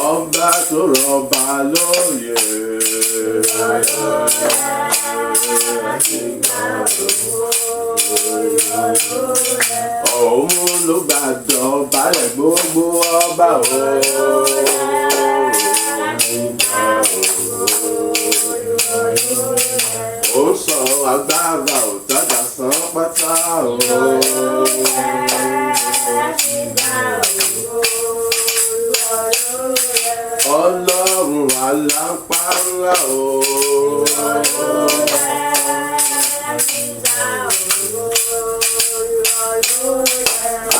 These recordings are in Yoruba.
Ọba tó rọba lóyè. òun ló gbàdọ̀ balẹ̀ gbogbo ọba ó sọ agbára òtajà san pátá Ọlọ́run alápárá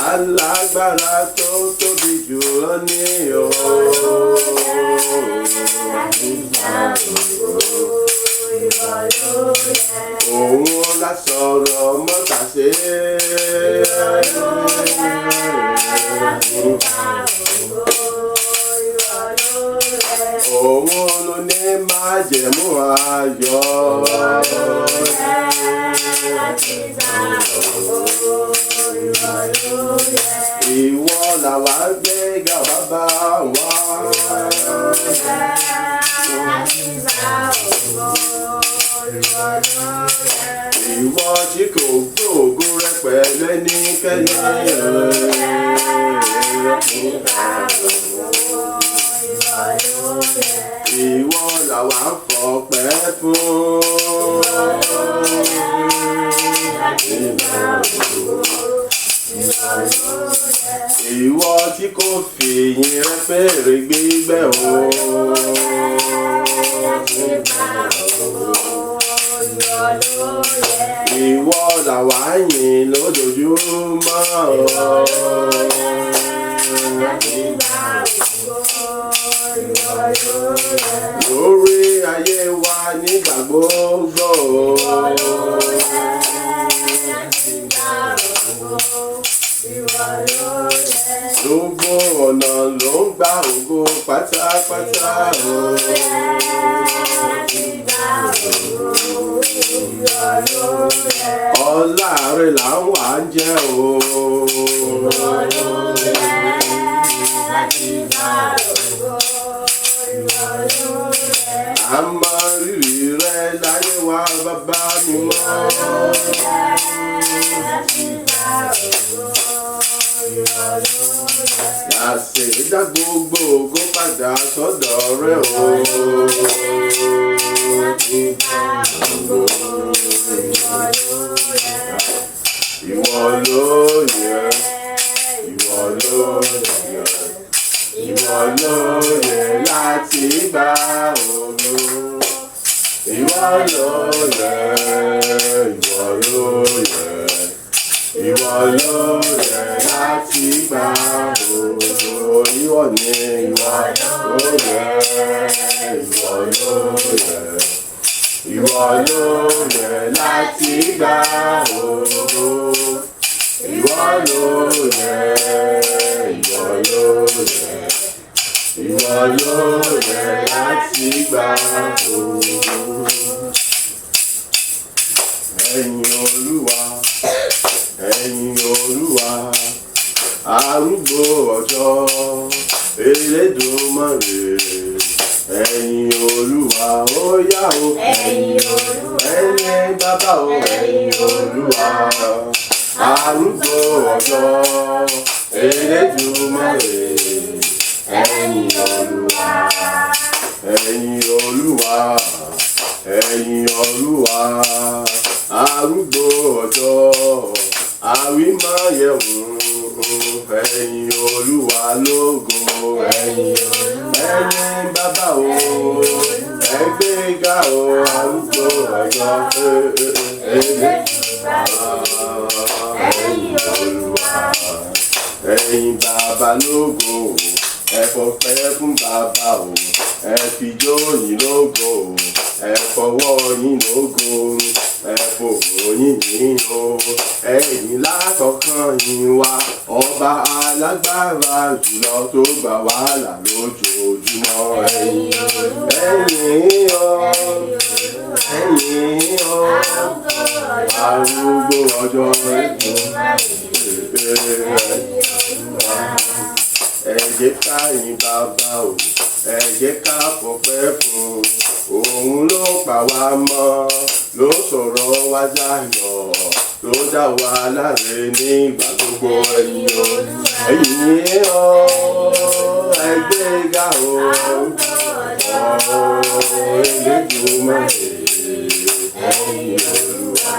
alágbára tó tóbi jù lọ ní òun la sọ̀rọ̀ mọ́tàṣe òun ló ní májẹ̀mú ayọ̀ ìwọ làwa gbéga bàbá wa ìwọ tí kò gbóògùn rẹ pẹ̀lú ẹnikẹ́ni ìwọ làwa fọpẹ́ fún ìwọ tí kò fìyìn rẹ fèrè gbígbẹ́ ìwọ làwa yìn lójoojúmọ́ lórí ayé wa nígbà gbogbo gbogbo ọ̀nà ló ń gba ògo pátápátá ọlá rẹ̀ là ń wá ń jẹ́ a mọ rírì rẹ̀ láyé wa bàbá mi mọ́. Àṣẹ̀dá gbogbo ògo padà sọ́dọ̀ rẹ̀ ìwọ ló yẹ, ìwọ ló yẹ, ìwọ ló yẹ láti gba ògo. Ìwọ ló yẹ, ìwọ ló yẹ, ìwọ ló yẹ láti gba ògo. Ìwọ ni ìwọ ló yẹ, ìwọ ló yẹ, ìwọ ló yẹ láti gba ògo. Ìwọ ló yẹ, ìwọ ló yẹ, ìwọ ló yẹ láti gba ògo. Ẹ̀yin Olúwa, ẹ̀yin Olúwa, arúgbó ọjọ́, Elédùmarè. Ẹ̀yin Olúwa, ó yá o. Ẹ̀yin Olúwa, ẹ̀yin bàbá o. Ẹ̀yin Olúwa, arúgbó ọjọ́, Elédùmarè. Ẹ̀yin Olúwa, ẹ̀yin Olúwa, ẹ̀yin Olúwa, arúgbó ọjọ́, àwímáyẹ̀wò. Ẹ̀yin Olúwa lógo. Ẹ̀yin bàbá o, ẹgbẹ́ga o, arúgbó ọjọ́, ẹ̀yin Olúwa, ẹ̀yin bàbá lógo. Ẹ fọpẹ́ fún bàbá o, ẹ fijó yìn lógo, ẹ fọwọ́ yìn lógo, ẹ fòwò yìn yìn o. Ẹ̀yin lákọ̀ọ́kàn yìn wá, ọba alágbára jùlọ tó gbà wá là lójoojúmọ́. Ẹ̀yin o, ẹ̀yin o, arúgbó ọjọ́, ẹ jẹ́ ká yìn bàbá o, ẹ jẹ́ ká fọpẹ́ fún òun ló pa wá mọ́ ló sọ̀rọ̀ wá dayọ̀ ló dá wa láre nígbà gbogbo ẹ̀yin ẹgbẹ́ga Elédùmarè ẹ̀yin Olúwa.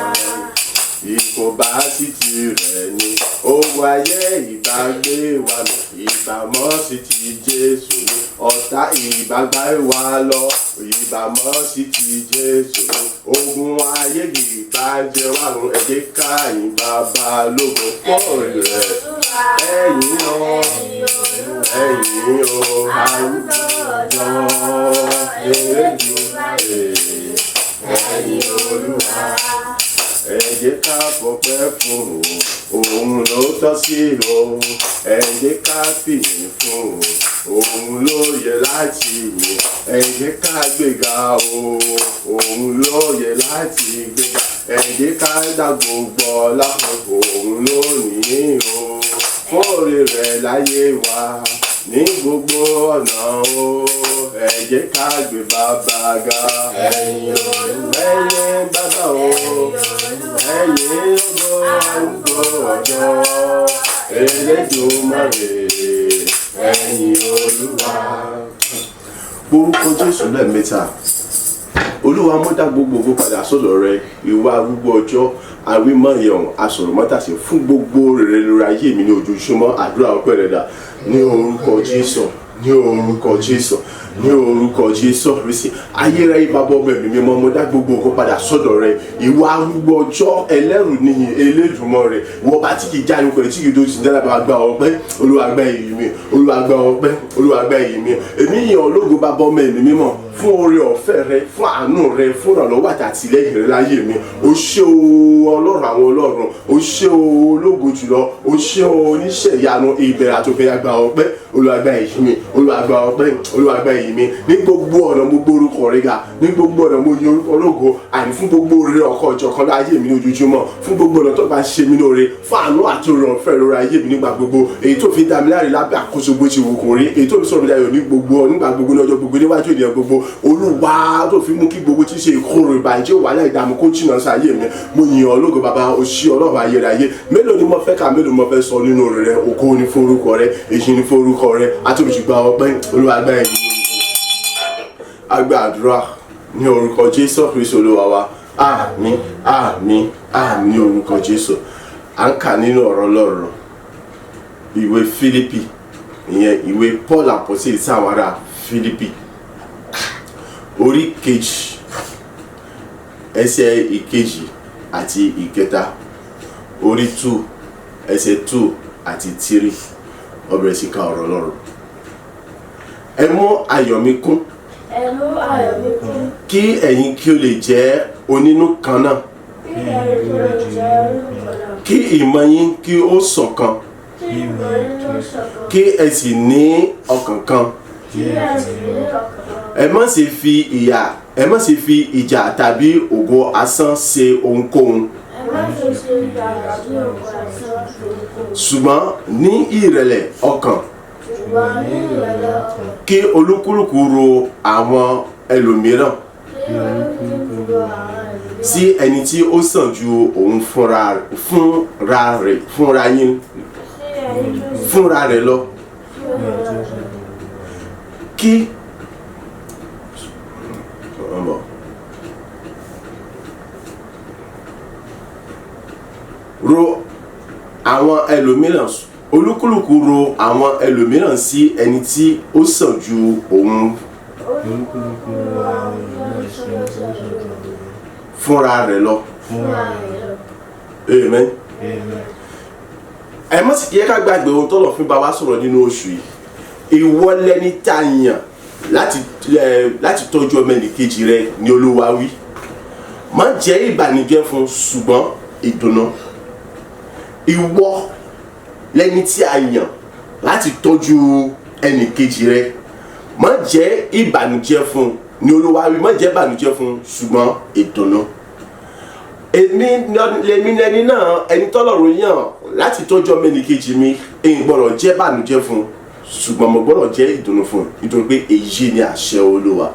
Ikọ̀ bá sì ti rẹ̀ ni ohun ayé ìbágbé wa lọ ìbámọ́ sí ti Jésù ni ọ̀tá ìbágbá wa lọ ìbámọ́ sí ti Jésù ni ogun ayé ìbàjẹ́ wà lọ ẹ jẹ́ ká yìn bàbá lógo fún rẹ̀ ẹ̀yin àwùjọ Elédùmarè ẹ̀yin Olúwa. Ẹ jẹ́ ká fọpẹ́ fún òun ló tọ́ sí lọ ẹ jẹ́ ká fìyìn fún òun ló yẹ láti yìn ẹ jẹ́ ká gbéga òun ló yẹ láti gbéga ẹ jẹ́ ká dá gbogbo ọlá fún òun ló ní fún oore rẹ̀ láyé wa ní gbogbo ọ̀nà ẹ jẹ́ ká gbé bàbá ga ẹ̀yin bàbá ẹ̀yin ògo ọ̀dọ́ Elédùmarè ẹ̀yin Olúwa. Orúkọ Jésù lẹ́ẹ̀mẹ́ta. Olúwa mo dá gbogbo padà sọ́dọ̀ rẹ ìwà arúgbó ọjọ́ àwímọ̀ ìyẹ̀wọ̀n asọ̀rọ̀mọ́tàsí fún gbogbo rere lórí ayé mi ní ojoojúmọ́ àdúrà ọpẹ́ rẹ̀ dà ní orúkọ Jésù ní orúkọ Jésù ní orúkọ Jésù Kristi ayérayé bàbá ọmọ ẹ̀mí mímọ́ mo dá gbogbo nǹkan padà sọ́dọ̀ rẹ ìwà arúgbó ọjọ́ ẹlẹ́rù níyìn Elédùmarè wọ́n bá tí kì í jáde pẹ̀lú tí kì í tó ti dára bá gba ọpẹ́ Olúwa gba ìyìn mi Olúwa gba ọpẹ́ Olúwa gba ìyìn mi èmi yìn ọ́ lógo bàbá ọmọ ẹ̀mí mímọ́ fún oore ọ̀fẹ́ rẹ fún àánú rẹ fún ìrànlọ́wọ́ àti àtìlẹ́yìn rẹ láyé mi o ṣé o Ọlọ́run àwọn ọlọ́run o ṣé o ológo jùlọ o ṣé o oníṣẹ́ ìyanu ìbẹ̀rẹ̀ àtòkè gba ọpẹ́ Olúwa gba ìyìn mi Olúwa gba ọpẹ́ Olúwa gba ìyìn mi ní gbogbo ọ̀nà mo gbé orúkọ rẹ ga ní gbogbo ọ̀nà mo yin orúkọ ológo àní fún gbogbo oore ọkọ̀ ìjọkan láyé mi ní ojoojúmọ́ fún gbogbo ọ̀nà tó bá ṣe mí lóore fún àánú àti oore ọ̀fẹ́ lórí ayé mi nígbà gbogbo èyí tó fi dá mi láre lábẹ́ àkóso bó ti wù kó rí èyí tó fi sọ̀rọ̀ dayọ̀ nígbà gbogbo lọ́jọ́ gbogbo níwájú ènìyàn gbogbo Olúwa tó fi mú kí gbogbo tí ṣe ìkorò ìbàjẹ́ wàhálà ìdààmú kó jìnnà sí ayé mi mo yìn ọ́ lógo bàbá o ṣé Ọlọ́run ayérayé mélòó ni mo fẹ́ kà mélòó mo fẹ́ sọ nínú rẹ ògo ni fún orúkọ rẹ èyí ni fún orúkọ rẹ àtòlùsùgbà ọpẹ́ Olúwa gba ẹ̀yìn agba àdúrà ní orúkọ Jésù Kristi Olúwa wa àmín àmín àmín orúkọ Jésù à ń kà nínú ọ̀rọ̀ Ọlọ́run ìwé Fílípì ìyẹn ìwé Paul àpọ́sítélì sáwọn ará Fílípì orí kejì ẹsẹ̀ ìkejì àti ìkẹta orí 2 ẹsẹ̀ 2 àti 3 ó bẹ̀rẹ̀ sí ká ọ̀rọ̀ Ọlọ́run. Ẹ mú ayọ̀ mi kún kí ẹ̀yin kí ó lè jẹ́ onínú kan náà kí ìmọ̀ yín kí ó ṣọ̀kan kí ẹ sì ní ọkàn kan ẹ má ṣe fi ìjà tàbí ògo asán ṣe ohunkóhun ṣùgbọ́n ní ìrẹ̀lẹ̀ ọkàn kí olúkúlùkù ro àwọn ẹlòmíràn sí ẹni tí ó sàn ju òun fúnra rẹ̀ lọ kí ro àwọn ẹlòmíràn olúkúlùkù ro àwọn ẹlòmíràn sí ẹni tí ó sàn ju òun fúnra rẹ̀ lọ. Amen. Ẹ má sì yẹ ká gbàgbé ohun tó lọ fún bá wa sọ̀rọ̀ nínú oṣù yìí. Ìwọ lẹni tá a yàn láti tọ́jú ọmọ ẹnìkejì rẹ ni Olúwa wí. Má jẹ́ ìbànújẹ́ fún ṣùgbọ́n ìdùnnú. Ìwọ lẹni tí a yàn láti tọ́jú ẹnìkejì rẹ má jẹ́ ìbànújẹ́ fún ni Olúwa wí. Má jẹ́ ìbànújẹ́ fún ṣùgbọ́n ìdùnnú. Èmi lẹni náà ẹni tọ́lọ́run yàn láti tọ́jú ọmọ ẹnìkejì mi èyí gbọ́dọ̀ jẹ́ ìbànújẹ́ fún ṣùgbọ́n mo gbọ́dọ̀ jẹ́ ìdùnnú fún nítorí pé èyí ni àṣẹ Olúwa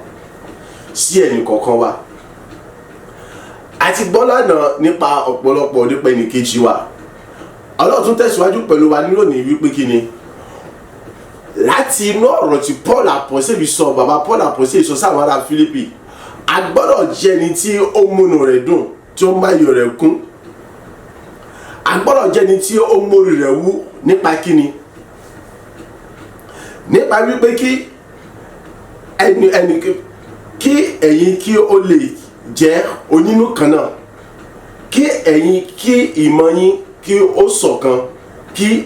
sí ẹnì kọ̀ọ̀kan wa àti gbọ́ lánàá nípa ọ̀pọ̀lọpọ̀ nípa ẹnìkejì wa. Ọlọ́run tún tẹ̀síwájú pẹ̀lú wa lónìí wípé kí ni láti inú ọ̀rọ̀ tí Paul àpọ́sítélì sọ, bàbá Paul àpọ́sítélì sọ sáwọn ará Fílípì, a gbọ́dọ̀ jẹ́ ẹni tí ó múnú rẹ̀ dùn, tí ó máyọ̀ rẹ̀ kún. A gbọ́dọ̀ jẹ́ ẹni tí ó mórí rẹ̀ wú nípa kíni, nípa wípé kí ẹ̀yin kí ó lè jẹ́ onínú kan náà, kí ẹ̀yin kí ìmọ̀ yín kí ó ṣọ̀kan, kí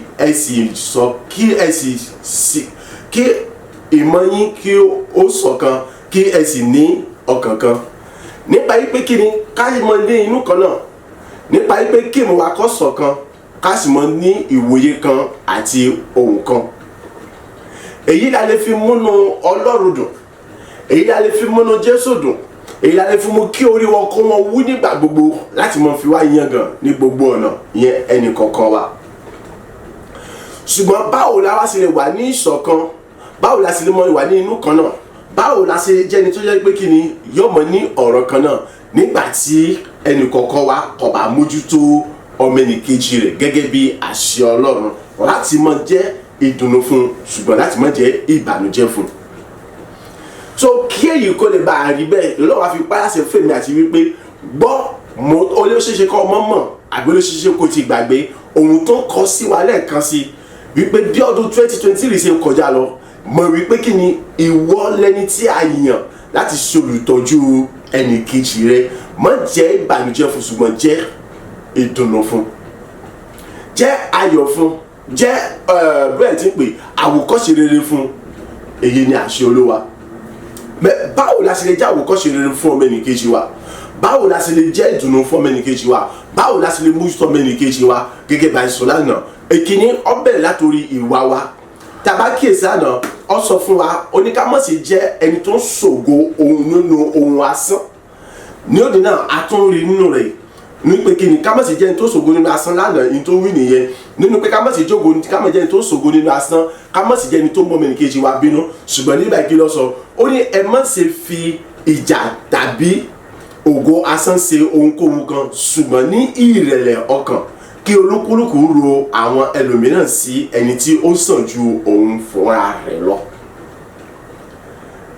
ìmọ̀ yín kí ó ṣọ̀kan, kí ẹ sì ní ọkàn kan. Nípa wípé kí ni ká mọ ní inú kan náà, nípa wípé kí ìmọ̀ wa kó ṣọ̀kan, ká sì mọ ní ìwòye kan àti ohùn kan. Èyí la lè fi múnú Ọlọ́run dùn, èyí la lè fi múnú Jésù dùn, èyí la lè fi mú kí orí wọn kó wọn wú nígbà gbogbo láti mọ fi wá yangàn ní gbogbo ọ̀nà, ìyẹn ẹnì kọ̀ọ̀kan wa. Ṣùgbọ́n báwo la wá sì lè wà ní ìṣọ̀kan, báwo la sì lè mọ ìwà ní inú kan náà, báwo la ṣe jẹ́ ẹni tó jẹ́ pé kí ni yóò mọ ní ọ̀rọ̀ kan náà nígbà tí ẹnì kọ̀ọ̀kan wa kò bá mójútó ọmọ ẹnìkejì rẹ̀ gẹ́gẹ́ bí àṣẹ Ọlọ́run láti mọ jẹ́ ìdùnnú fún, ṣùgbọ́n láti mọ jẹ́ ìbànújẹ́ fún. So kí èyí kó lè bá a rí bẹ́ẹ̀ lọ́wọ́ fi pàṣẹ fèmí àti wípé gbọ́ olóṣèṣe kọ́ ọmọ mọ̀ àbí olóṣèṣe kò ti gbàgbé ohun tó kọ sí wa lẹ́ẹ̀kan sí wípé bí ọdún 2023 ṣe ń kọjá lọ, mọ̀ wípé kí ni ìwọ lẹni tí a yàn láti ṣe olùtọ́jú ẹnìkejì rẹ. Má jẹ́ ìbànújẹ́ fún, ṣùgbọ́n jẹ́ ìdùnnú fún, jẹ́ ayọ̀ fún, jẹ́ bẹ́ẹ̀ tí ń pè àwòkọ́ṣe rere fún. Èyí ni àṣẹ Olúwa. Báwo la ṣe lè jẹ́ àwòkọ́ṣe rere fún ọmọ ẹnìkejì wa? Báwo la ṣe lè jẹ́ ìdùnnú fún ọmọ ẹnìkejì wa? Báwo la ṣe lè mójútó ọmọ ẹnìkejì wa gẹ́gẹ́ bá ìsọ lánàá? Èkíní, ó bẹ̀rẹ̀ látòrí ìwà wa. Tàbá kíyèsí àná, ó sọ fún wa, ó ní ká má ṣe jẹ́ ẹni tó ń ṣògo ohun nínú ohun asán. Ní òde náà a tún rí nínú rẹ̀ ní pé kí ni ká má ṣe jẹ́ ẹni tó ṣògo nínú asán lánàá, ẹni tó wí nìyẹn. Nínú pé ká má ṣe jẹ́ ẹni tó ṣògo nínú asán, ká má ṣe jẹ́ ẹni tó mọ ọmọ ẹnìkejì wa bínú. Ṣùgbọ́n nígbà kí ló sọ, ó ní ẹ má ṣe fi ìjà tàbí ògo asán ṣe ohunkóhun kan, ṣùgbọ́n ní ìrẹ̀lẹ̀ ọkàn kí olúkúlùkù ro àwọn ẹlòmíràn sí ẹni tí ó sàn ju òun fúnra rẹ̀ lọ.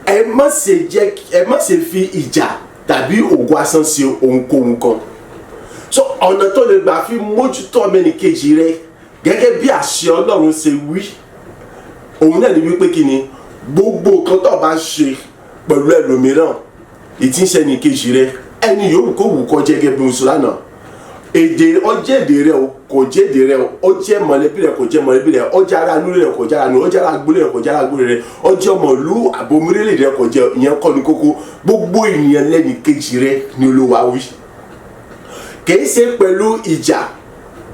Ẹ má ṣe fi ìjà tàbí ògo asán ṣe ohunkóhun kan. So ọ̀nà tó lè gbà fi mójútó ọmọ ẹnìkejì rẹ gẹ́gẹ́ bí àṣẹ Ọlọ́run ṣe wí, òun náà ni wípé kí ni gbogbo nǹkan tó bá ń ṣe pẹ̀lú ẹlòmíràn ìtíṣẹ́ ẹnìkejì rẹ, ẹni yòówù kó wù kó jẹ́ gẹ́gẹ́ bí oṣù lánàá. Èdè ọjẹ́ èdè rẹ o kò jẹ́ èdè rẹ o, ó jẹ́ mọ̀lẹ́bí rẹ kò jẹ́ mọ̀lẹ́bí rẹ, ó jẹ́ ará inú rẹ kò jẹ́ ará inú, ó jẹ́ ará agboolé rẹ kò jẹ́ ará agboolé rẹ, ó jẹ́ ọmọ ìlú àbòmírèlè rẹ kò jẹ́, ìyẹn kọ́ ni kókó. Gbogbo ènìyàn lẹ́nìkejì rẹ ni Olúwa wí. Kìí ṣe pẹ̀lú ìjà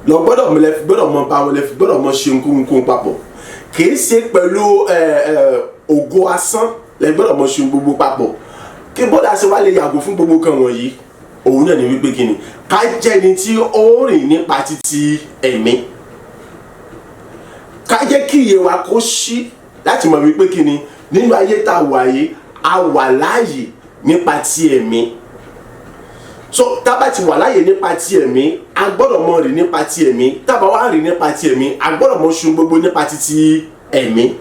lọ gbọ́dọ̀ mọ bá wọn lẹ́fi gbọ́dọ̀ mọ ṣe nkúnkún papọ̀. Kìí ṣe pẹ̀lú ògo asán lẹ gbọ́dọ̀ mọ ṣe gbogbo papọ̀. Kí bọ́dà ṣe wá lè yàgò fún gbogbo kan wọ̀nyí, òun náà ni wípé kí ni ká jẹ́ ẹni tí ó rìn nípa títí ẹ̀mí. Ká jẹ́ kí ìyè wa kó ṣí láti mọ̀ wípé kí ni nínú ayé tá a wà yìí, a wà láàyè nípa ti ẹ̀mí. So tá bá ti wà láàyè nípa ti ẹ̀mí, a gbọ́dọ̀ mọ rìn nípa ti ẹ̀mí. Tá bá wá rìn nípa ti ẹ̀mí, a gbọ́dọ̀ mọ ṣe gbogbo nípa títí ẹ̀mí.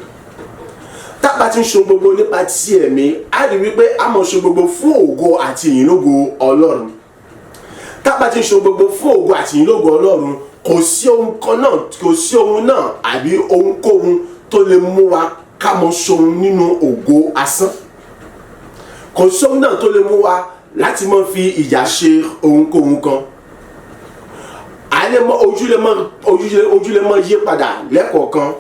Tá bá ti ń ṣe gbogbo nípa ti ẹ̀mí, a rí wípé a mọ̀ ṣe gbogbo fún ògo àti ìyìnlógo Ọlọ́run. Tá bá ti ń ṣe gbogbo fún ògo àti ìyìnlógo Ọlọ́run, kò sí ohun kan náà, kò sí ohun náà àbí ohunkóhun tó lè mú wa ká mọ ṣohun nínú ògo asán. Kò sí ohun náà tó lè mú wa láti mọ fi ìjà ṣe ohunkóhun kan. Ojú lè mọ yí padà lẹ́kọ̀ọ̀kan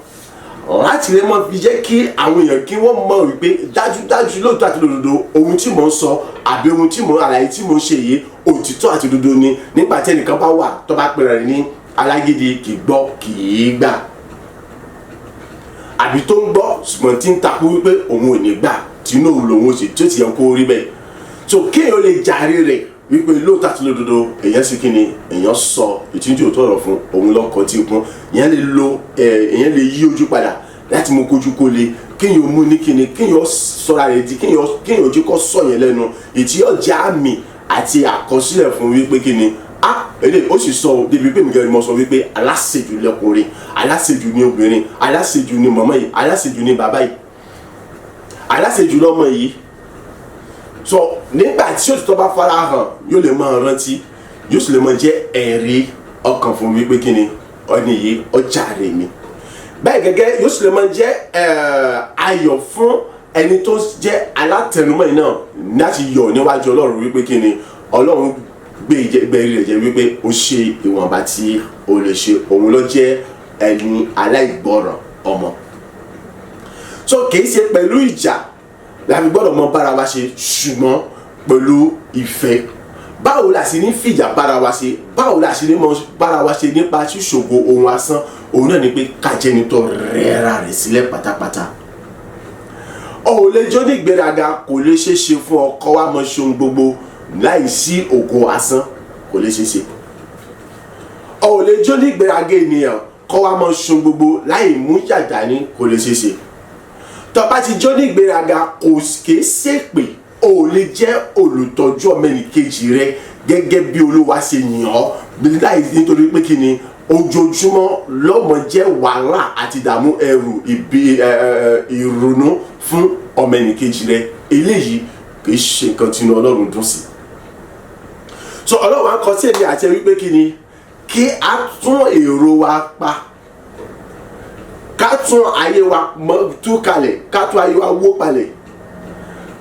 láti lè mọ fi jẹ́ kí àwọn èèyàn kí wọ́n mọ̀ wípé dájúdájú lóòótọ́ àti lòdòdó ohun tí mò ń sọ àbí ohun tí àlàyé tí mò ń ṣe yìí òtítọ́ àti òdodo ni. Nígbà tí ẹnìkan bá wà tó bá pèrè rẹ̀ ní alágídí kì í gbọ́ kì í gbà, àbí tó ń gbọ́ ṣùgbọ́n tí ń takú wípé òun ò ní gbà tí inú òun lòun ò sì tí ó ti yẹ kó rí bẹ́ẹ̀. So kéèyàn lè jàre rẹ̀ wípé lóòótọ́ àti lòdòdó èèyàn sì kí ni èèyàn sọ ìtúndì òótọ́ ọ̀rọ̀ fún òun lọ́kọ̀ tí kún, èèyàn lè yí ojú padà láti mú kojú kó le, kéèyàn mú ní kíni, kéèyàn sọra rẹ̀ di kéèyàn ojú kọ́ sọ yẹn lẹ́nu, ètí ọjà àmì àti àkọsílẹ̀ fún wípé kí ni eléyìí ó sì sọ débi pé nìkan ni mo sọ wípé aláṣejù lọkùnrin, aláṣejù ní obìnrin, aláṣejù ní màmá yìí, aláṣejù ní bàbá yìí, aláṣejù lọ́mọ yìí. So nígbà tí òtítọ́ bá fara hàn yóò lè máa rántí, yóò sì lè máa jẹ́ ẹ̀rí ọkàn fún wípé kí ni ọ̀nì yìí ọjà rẹ̀ mi. Bẹ́ẹ̀ gẹ́gẹ́ yóò sì lè máa jẹ́ ayọ̀ fún ẹni tó jẹ́ alátẹnumọ́ yìí náà láti yọ̀ níwájú Ọlọ́run wípé kí ni Ọlọ́run gbé rẹ̀ jẹ́ wípé ó ṣe ìwọ̀nba tí ó lè ṣe, òun ló jẹ́ ẹni aláìgbọràn ọmọ. So kìí ṣe pẹ̀lú ìjà la fi gbọ́dọ̀ mọ bára wa ṣe, ṣùgbọ́n pẹ̀lú ìfẹ́. Báwo la sì ní fìjà bára wa ṣe, báwo la sì ní mọ bára wa ṣe nípa ṣíṣògo ohun asán, òun náà ni pé kájẹni tó rẹ́ra rẹ̀ sílẹ̀ pátápátá. Ó lè jó ní ìgbéraga, kò lè ṣeé ṣe fún ọ kó wá mọ ṣe ohun gbogbo láì sí ògo asán, kò lè ṣeé ṣe. Ó lè jó ní ìgbéraga ènìyàn kó wá mọ ṣe ohun gbogbo láì mú yàdá ní, kò lè ṣeé ṣe. Tó bá ti jó ní ìgbéraga kò kìí ṣèpè, ó lè jẹ́ olùtọ́jú ọmọnìkejì rẹ gẹ́gẹ́ bí Olúwa ṣe yàn ọ́, láì nítorí pé kí ni ojoojúmọ́ lọ́mọ jẹ́ wàhálà àti ìdààmú ẹrù ìrònú fún ọmọnìkejì rẹ. Eléyìí kìí ṣe nǹkan tí inú Ọlọ́run dùn sí. So Ọlọ́run á kọ sí èmi àti ẹ wípé kí ni kí a tún èrò wa pa, ká tún ayé wa tú kalẹ̀, ká tún ayé wa wó palẹ̀,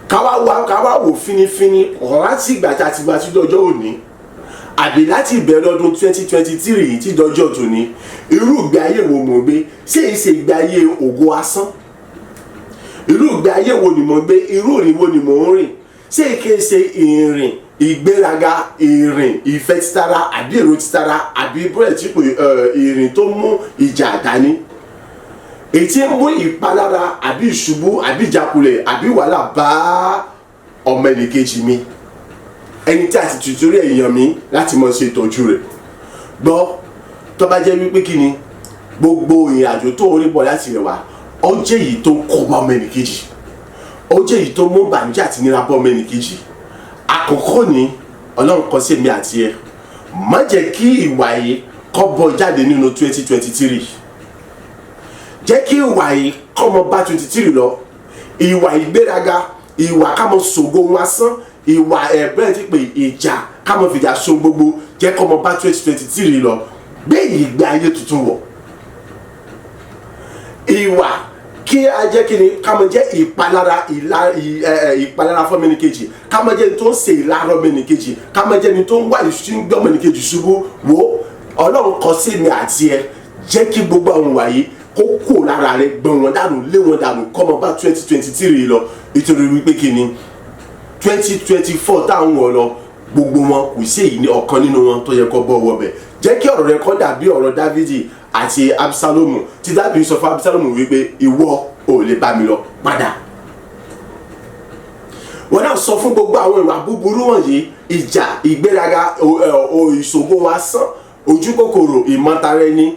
ká wá wò fínífíní láti ìgbà tí a ti wá sí lọ́jọ́ òní àbí láti ìbẹ̀rẹ̀ ọdún 2023 tí dọjọ́ tòní, irú ìgbé ayé wo mo gbé? Ṣé ìṣe ìgbé ayé ògo asán? Irú ìgbé ayé wo ni mo gbé? Irú ìrìn wo ni mo ń rìn? Ṣé ìké ṣe ìrìn ìgbéraga, ìrìn ìfẹ́ títara àbí èrò títara àbí bẹ́ẹ̀ tí kò ìrìn tó mú ìjà dání? Èyí tí ń mú ìpalára àbí ìṣubú àbí ìjákulẹ̀ àbí wàhálà bá ọmọ ẹnìkejì mi, ẹni tí a ti tutù rí èèyàn mi láti mọ ṣe ìtọ́jú rẹ̀. Gbọ́ tó bá jẹ́ wípé kí ni gbogbo ìrìn àjò tó ń rí bọ̀ láti rẹ̀ wá ó jẹ́ èyí tó ń kó bá ọmọ ẹnìkejì, ó jẹ́ èyí tó mú bànújẹ́ àti nira bá ọmọ ẹnìkejì. Àkọ́kọ́ ni Ọlọ́run kọ sí èmi àti ẹ, má jẹ́ kí ìwà yìí kó bọ́ jáde nínú 2023. Jẹ́ kí ìwà yìí kó mọ bá 23 lọ. Ìwà ìgbéraga, ìwà ká mọ ṣògo wọn asán, ìwà ẹ̀bẹ́ẹ̀ ti pé ìjà ká mọ fìjà so gbogbo, jẹ́ kó mọ bá 2023 lọ. Gbé ìgbé ayé tuntun wọ̀. Ìwà kí a jẹ́ kí ni ká mọ jẹ́ ìpalára fún ọmọnìkejì, ká mọ jẹ́ ní tó ń ṣe ìlara ọmọnìkejì, ká mọ jẹ́ ní tó ń wà ní gbé ọmọnìkejì ṣubú. Wo Ọlọ́run kọ sí mi àti ẹ, jẹ́ kí gbogbo àwọn wàyí kó kó lára rẹ, gbọ̀n wọn dànù, lé wọn dànù, kó mọ bá 2023 lọ. Nítorí wípé kí ni 2024 táwọn wọ̀ lọ, gbogbo wọn kò sí èyí ní ọ̀kan nínú wọn tó yẹ kó bọ́ wọbẹ̀. Jẹ́ kí ọ̀rọ̀ rẹ kó dàbí ọ̀rọ̀ Dávidi àti Absalomu, tí Dávidi sọ fún Absalomu wípé ìwọ ò lè bá mi lọ padà. Wọ́n náà sọ fún gbogbo àwọn ìwà búburú wọ̀nyí, ìjà, ìgbéraga, ìṣògo asán, ojú kòkòrò, ìmọ̀tara ẹni,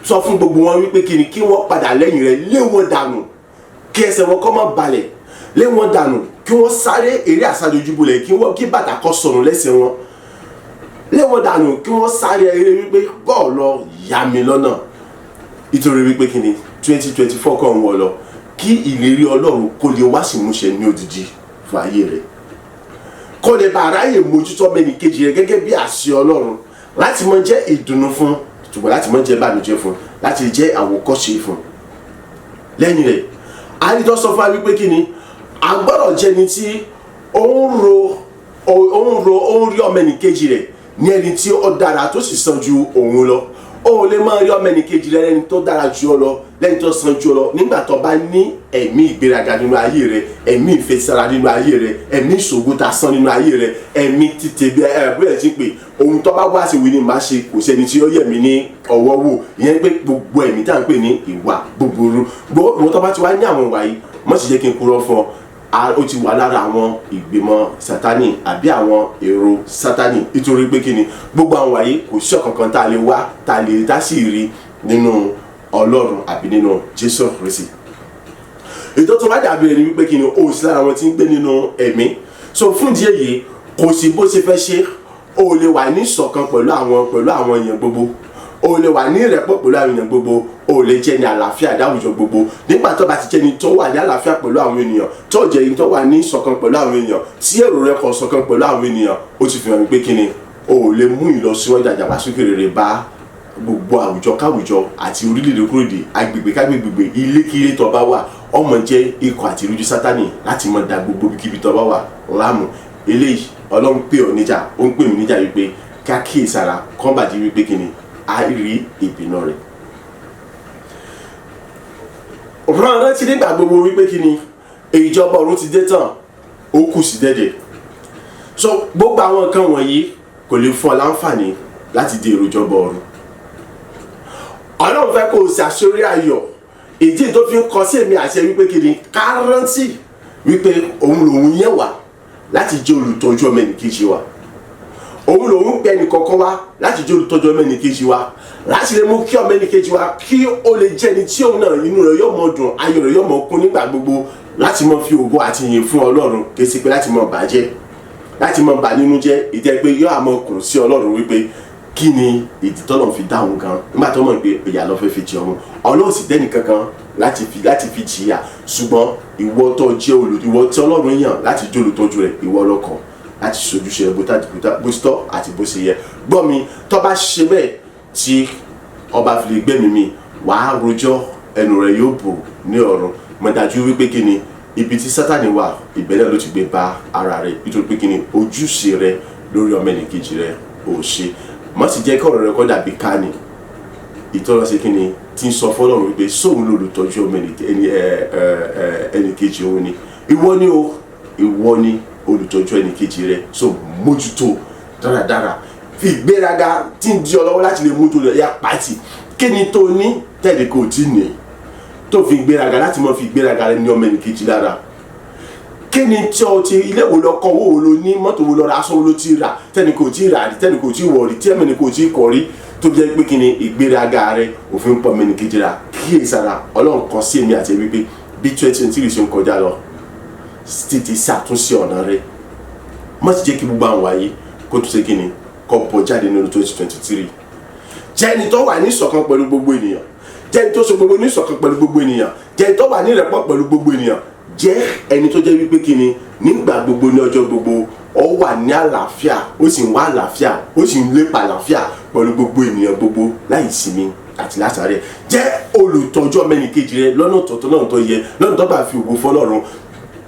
sọ fún gbogbo wọn wípé kí ni kí wọ́n padà lẹ́yìn rẹ̀, lé wọn dànù, kí ẹsẹ̀ wọn kó má balẹ̀, lé wọn dànù, kí wọ́n sáré eré àsádojúbolẹ̀, kí bàtà kó sọnù lẹ́sẹ̀ wọn, lé wọn dànù, kí wọ́n sáré eré wípé bọ́ọ̀lù yà mí lọ́nà. Nítorí wípé kí ni 2024 kan wọ̀ lọ, kí ìlérí Ọlọ́run kó lè wá sí ìmúṣẹ ní òjijì fún ayé rẹ̀, kó lè bá aráyè mójútó ọmọnìkejì rẹ̀ gẹ́gẹ́ bí àṣẹ Ọlọ́run, láti mọ jẹ́ ìdùnnú fún, ṣùgbọ́n láti mọ jẹ́ bànújẹ́ fún, láti jẹ́ àwòkọ́ṣe fún. Lẹ́yìn rẹ̀ àrídọ́ sọ fún wa wípé kí ni a gbọ́dọ̀ jẹ́ ni tí ó ń rí ọmọnìkejì rẹ̀ ní ẹni tí ó dára tó sì sàn ju òun lọ. Ó lè máa rí ọmọnìkejì rẹ̀ lẹ́ni tó dára ju ọ lọ, lẹ́ni tó sàn ju ọ lọ, nígbà tó bá ní ẹ̀mí ìgbéraga nínú ayé rẹ̀, ẹ̀mí ìfẹsẹ̀ra nínú ayé rẹ̀, ẹ̀mí ìṣògo tá sán nínú ayé rẹ̀, ẹ̀mí títẹ̀ bí bẹ́ẹ̀ ti pé ohun tó bá wá sí wí ni máa ṣe, kò sẹ́ni tí ó yẹ̀ mí ní ọwọ́ wò. Ìyẹn pé gbogbo ẹ̀mí tá à ń pè ní ìwà búburú, gbogbo tó bá ti wá ní àwọn ìwà yìí, má sì jẹ́ kí n kúrò fún ọ, ó ti wà lára àwọn ìgbìmọ̀ Sátánì àbí àwọn èrò Sátánì. Nítorí pé kí ni gbogbo àwọn wàyí kò sí ọ̀kankan tá a lè wá, tá a lè dá sí rí nínú Ọlọ́run àbí nínú Jésù Kristi. ètò tó wá dàbí ẹni wípé kí ni ó sì lára wọn tí ń gbé nínú ẹ̀mí. So fún ìdí èyí kò sí bó ṣe fẹ́ ṣe o lè wà ní ìṣọ̀kan pẹ̀lú àwọn èèyàn gbogbo o lè wà ní ìrẹ́pọ̀ pẹ̀lú àwọn èèyàn gbogbo o lè jẹ́ ní àlàáfíà dáwùjọ gbogbo nígbà tó bá ti jẹ́ ní tó wà ní àlàáfíà pẹ̀lú àwọn ènìyàn tó jẹ́ ní tó wà ní ìṣọ̀kan pẹ̀lú àwọn èèyàn tí èrò rẹ kò ṣọ̀kan pẹ̀lú àwọn ènìyàn ó ti fi hàn pé kíni o lè mú ìlọsíwájú àjàgbásókè rere bá gbogbo àwùjọ káwùjọ àti orílẹ̀-èdè kúròdè agbègbè kágbègbè ilé-kílé tó bá wà ọmọ jẹ́ ikọ̀ àti ìrújú sátánì láti mọ̀ da gbogbo kíbi tó bá wà láàmú eléyìí ọlọ́run pè ọ́ níjà ó ń pè mí níjà wípé ká kíyèsára kán bàjẹ́ wípé kíni a rí ìbínú rẹ̀. ọ̀rọ̀ rántí nígbà gbogbo wípé kíni ìjọba ọ̀run ti dé tán ó kù sí dẹ́dẹ̀ so gbogbo àwọn nǹkan wọ̀nyí kò lè fún ọ láǹfààní láti dé èrò ìjọba ọ̀run. ọlọ́run fẹ́ kó o ṣàṣorí ayọ̀ ìdí tó fi ń kọ sí èmi àṣẹ wípé kíni ká rántí wípé òun lòun yẹ wá láti jẹ́ olùtọ́jú ọmọ ẹnìkejì wa òun lòun gbé ẹnì kọ̀ọ̀kan wá láti jẹ́ olùtọ́jú ọmọ ẹnìkejì wa láti lè mú kí ọmọ ẹnìkejì wa kí ó lè jẹ́ ẹni tí òun náà inú rẹ̀ yóò mọ dùn ayọ̀ rẹ̀ yóò mọ kún nígbà gbogbo láti mọ fi ògo àti ìyìn fún ọlọ́run kì í ṣe pé láti mọ bàjẹ́ láti mọ bà nínú jẹ́ ìdí ẹ pé yóò àmọ́ kùn sí ọlọ́run wípé kí ni ìdí tọ́lọ̀ fi dáhùn gan nígbà tó mọ̀ pé ìyá lọ́ fẹ́ fi jẹ ọmọ ọlọ́run sì dẹ́nì kankan láti fi jìyà ṣùgbọ́n ìwọ tó jẹ́ ìwọ tí ọlọ́run yàn láti jẹ́ olùtọ́jú rẹ̀ ìwọ lọ́kàn láti ṣojúṣe bó ti tọ́ àti bó ṣe yẹ gbọ́ mi tó bá ṣe bẹ́ẹ̀ tí ọba fi lè gbẹ́mí mi wàá rojọ́ ẹnu rẹ̀ yóò bò ní ọ̀run mọ̀ dájú wípé kí ni ibi tí sátani wà ìbẹ̀rẹ̀ ló ti gbé bá ara rẹ̀ nítorí pé kí ni ojúṣe rẹ̀ lórí ọmọ ẹnìkejì rẹ̀ ò ṣe mọ̀ sì jẹ́ kí ọ̀rọ̀ rẹ̀ kọ́ dàbí káàní ìtọ́lọ́sẹ̀ kí ni tí ń sọ fọ́lọ́run wípé sóun lolùtọ́jú ọmọ ẹnìkejì òun ni ìwọ ni olùtọ́jú ẹnìkejì rẹ so mójútó dáradára fi ìgbéraga tí ń di ọ lọ́wọ́ láti lè mójútó rẹ yá pàtì kí ni tó ní tẹ̀lé kò tí ní tó fi ìgbéraga láti mọ fi ìgbéraga rẹ ní ọmọ ẹnìkejì lára kí ni tí ọ ti ilé wo lọ kọ owó wo lo ní mọ́tò wo lọ ra aṣọ wo ló ti rà tẹ́ni kò tí rà rí tẹ́ni kò tí wọ̀ rí tí ẹ̀mẹ́ni kò tí kọ̀ rí tó jẹ́ pé kí ni ìgbéraga rẹ òfin pọ̀ ọmọ ẹnìkejì rà kíyèsára ọlọ́run kan sí èmi àti wípé bí 2023 ṣe ń kọjá lọ tètè ṣàtúnṣe ọ̀nà rẹ má ti jẹ́ kí gbogbo àwọn wáyé kó tún ṣe kí ni kó bọ́ jáde nínú 2023 jẹ́ ẹni tó wà ní ìṣọ̀kan pẹ̀lú gbogbo ènìyàn jẹ́ ẹni tó so gbogbo ní ìṣọ̀kan pẹ̀lú gbogbo ènìyàn jẹ́ ẹni tó wà ní ìrẹ́pọ̀ pẹ̀lú gbogbo ènìyàn jẹ́ ẹni tó jẹ́ wípé kí ni nígbà gbogbo ní ọjọ́ gbogbo ó wà ní àlàáfíà ó sì ń wá àlàáfíà ó sì ń lépa àlàáfíà pẹ̀lú gbogbo ènìyàn gbogbo láì sinmi àti látàrí jẹ́ olùtọ́jú ọmọ ẹnìkejì rẹ lọ́nà tọ̀tọ̀ náà tó yẹ lọ́nà tó bá fi ògo fọlọ́run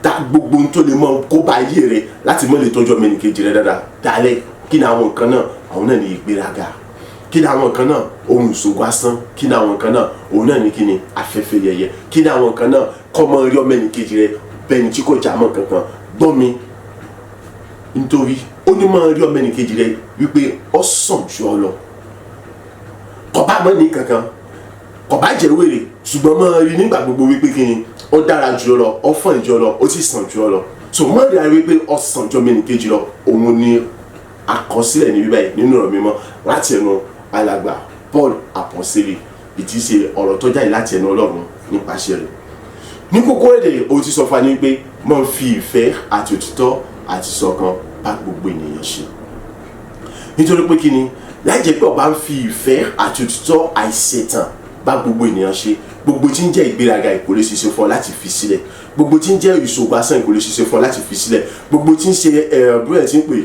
dá gbogbo ohun tó lè mọ kó bá ayé rẹ láti mọ lè tọ́jú ọmọ ẹnìkejì rẹ dáadáa dálẹ̀ kí ni àwọn nǹkan náà àwọn náà ní ìgbéraga kí ni àwọn nǹkan náà ohun ìṣògo asán kí ni àwọn nǹkan náà òun náà ní kí ni afẹ́fẹ́ yẹyẹ kí ni àwọn nǹkan náà kọ́ mọ rí ọmọ ẹnìkejì rẹ bẹ́ẹ̀ni tí kò já mọ́ kankan gbọ́ mi nítorí ó ní mọ rí ọmọ ẹnìkejì rẹ wípé ó sàn ju ọ lọ kò bá mọ́ ní kankan kò bá jẹ́ wèrè ṣùgbọ́n mọ rí nígbà gbogbo wípé kí ni ó dára jù ọ lọ ó fọ̀n jù ọ lọ ó sì sàn jù ọ lọ so mọ́ rí ayé wípé ó sàn ju ọmọ ẹnìkejì lọ òun ni àkọsílẹ̀ ní bíbáyìí nínú ọ̀rọ̀ mímọ́ láti ẹnu alàgbà Paul àpọ́sítélì ìtì ṣe ọ̀rọ̀ tó jáde láti ẹnu Ọlọ́run nípasẹ̀ rẹ̀ ní kókó èdè o ti sọ fún wa ní pé mọ́ fi ìfẹ́ àti òtítọ́ àti ṣọ̀kan bá gbogbo ènìyàn ṣe nítorí pé kí ni láì jẹ́ pé ọba ń fi ìfẹ́ àti òtítọ́ àìṣẹ̀tàn bá gbogbo ènìyàn ṣe gbogbo tí ń jẹ́ ìgbéraga ìkólé ṣiṣẹ́ fún ọ láti fi sílẹ̀ gbogbo tí ń jẹ́ ìṣògo asán ìkólé ṣiṣẹ́ fún ọ láti fi sílẹ̀ gbogbo tí ń ṣe bílẹ̀ tí ń pè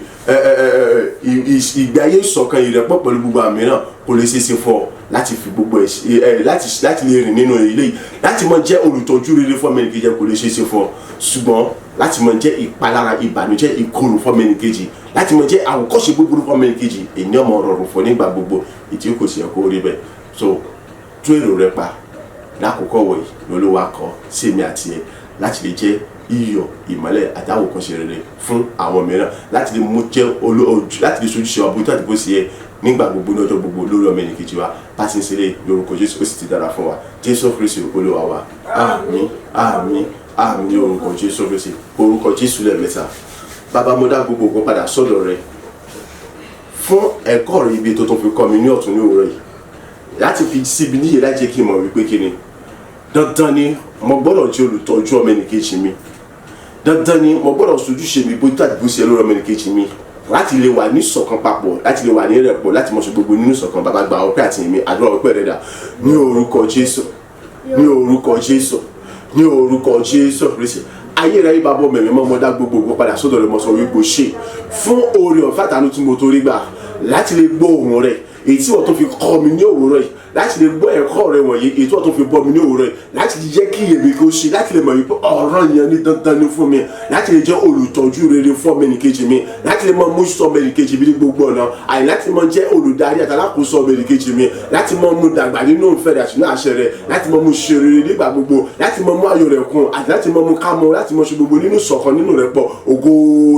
ìgbé ayé ìṣọ̀kan ìrẹ́pọ̀ pẹ̀lú gbogbo àmì náà kò lè ṣeéṣe fún ọ láti fi gbogbo láti lè rìn nínú ilé yìí láti mọ jẹ́ olùtọ́jú rere fún ọmọ ẹnìkejì kò lè ṣeéṣe fún ọ ṣùgbọ́n láti mọ jẹ́ ìpalára ìbànújẹ́ ìkorò fún ọmọ ẹnìkejì láti mọ jẹ́ àwòkọ́ṣe búburú fún ọmọ ẹnìkejì èyí ọmọ rọrùn fún nígbà gbogbo ìtí kò sí ẹ̀kọ́ rí bẹ́ẹ̀ so tú èrò rẹ pa lákòókò wọ̀nyí lolúwa kọ sí èmi àti ẹ láti lè jẹ́ iyọ̀ ìmọ́lẹ̀ àti àwòkọ́ṣe rere fún àwọn mìíràn láti lè mú jẹ́ láti lè sojúṣe ọ̀bùn tó àti bó ṣe yẹ nígbà gbogbo ní ọjọ́ gbogbo lórí ọmọ ẹnìkejì wa bá ti ń ṣeré lórúkọ Jésù ó sì ti dára fún wa Jésù Kristi Olúwa wa àmín àmín àmín orúkọ Jésù Kristi orúkọ Jésù lẹ́ẹ̀mẹ́ta bàbá mo dá gbogbo ògo padà sọ́dọ̀ rẹ fún ẹ̀kọ́ rẹ ibi tó tún fi kọ́ mi ní ọ̀tún ní òwúrọ̀ yìí láti fi síbi níyè láti jẹ́ kí n mọ̀ wípé kí ni dandan ni mo gbọ́dọ̀ jẹ́ olùtọ́jú ọmọ ẹnìkejì mi dandan ni mo gbọ́dọ̀ sojúṣe mi bó tó àti bó ṣe lórí ọmọnìkejì mi láti lè wà ní ìṣọ̀kan papọ̀ láti lè wà ní ìrẹ́pọ̀ láti mọ̀ ṣe gbogbo nínú ìṣọ̀kan. bàbá gba ọpẹ́ àti ìyìn mi àdúrà ọpẹ́ rẹ̀ dà ní orúkọ Jésù, ní orúkọ Jésù, ní orúkọ Jésù Kristi. ayérayé bàbá mẹ̀mí mọ́ mọ́dá gbogbo padà sọ́dọ̀ rẹ̀ mọ́ sọ wípé ṣe fún oore ọ̀fẹ́ àtàánú tí mo torí gbà láti lè gbọ́ ohùn rẹ̀ èyí tí wọ́n tó fi kọ́ mi ní òwúrọ̀ yìí, láti lè gbọ́ ẹ̀kọ́ rẹ̀ wọ̀nyí èyí tí wọ́n tó fi bọ́ mi ní òwúrọ̀ yìí, láti jẹ́ kí èmi kó ṣe, láti lè mọ̀ wípé ọ̀rọ̀ yẹn ní dandan ní fún mi, láti lè jẹ́ olùtọ́jú rere fún ọmọnìkejì mi, láti lè mọ mójútó ọmọnìkejì mi ní gbogbo ọ̀nà, àyè láti mọ jẹ́ olùdarí àtàlákòóso ọmọnìkejì mi, láti mọ mú dàgbà nínú ìfẹ́ rẹ̀ àti nínú àṣẹ rẹ̀, láti mọ mú ṣe rere nígbà gbogbo, láti mọ mú ayọ̀ rẹ̀ kún àti láti mọ mú ká mọ, láti mọ ṣe gbogbo nínú ìṣọ̀kan nínú rẹ̀ pọ̀. ògo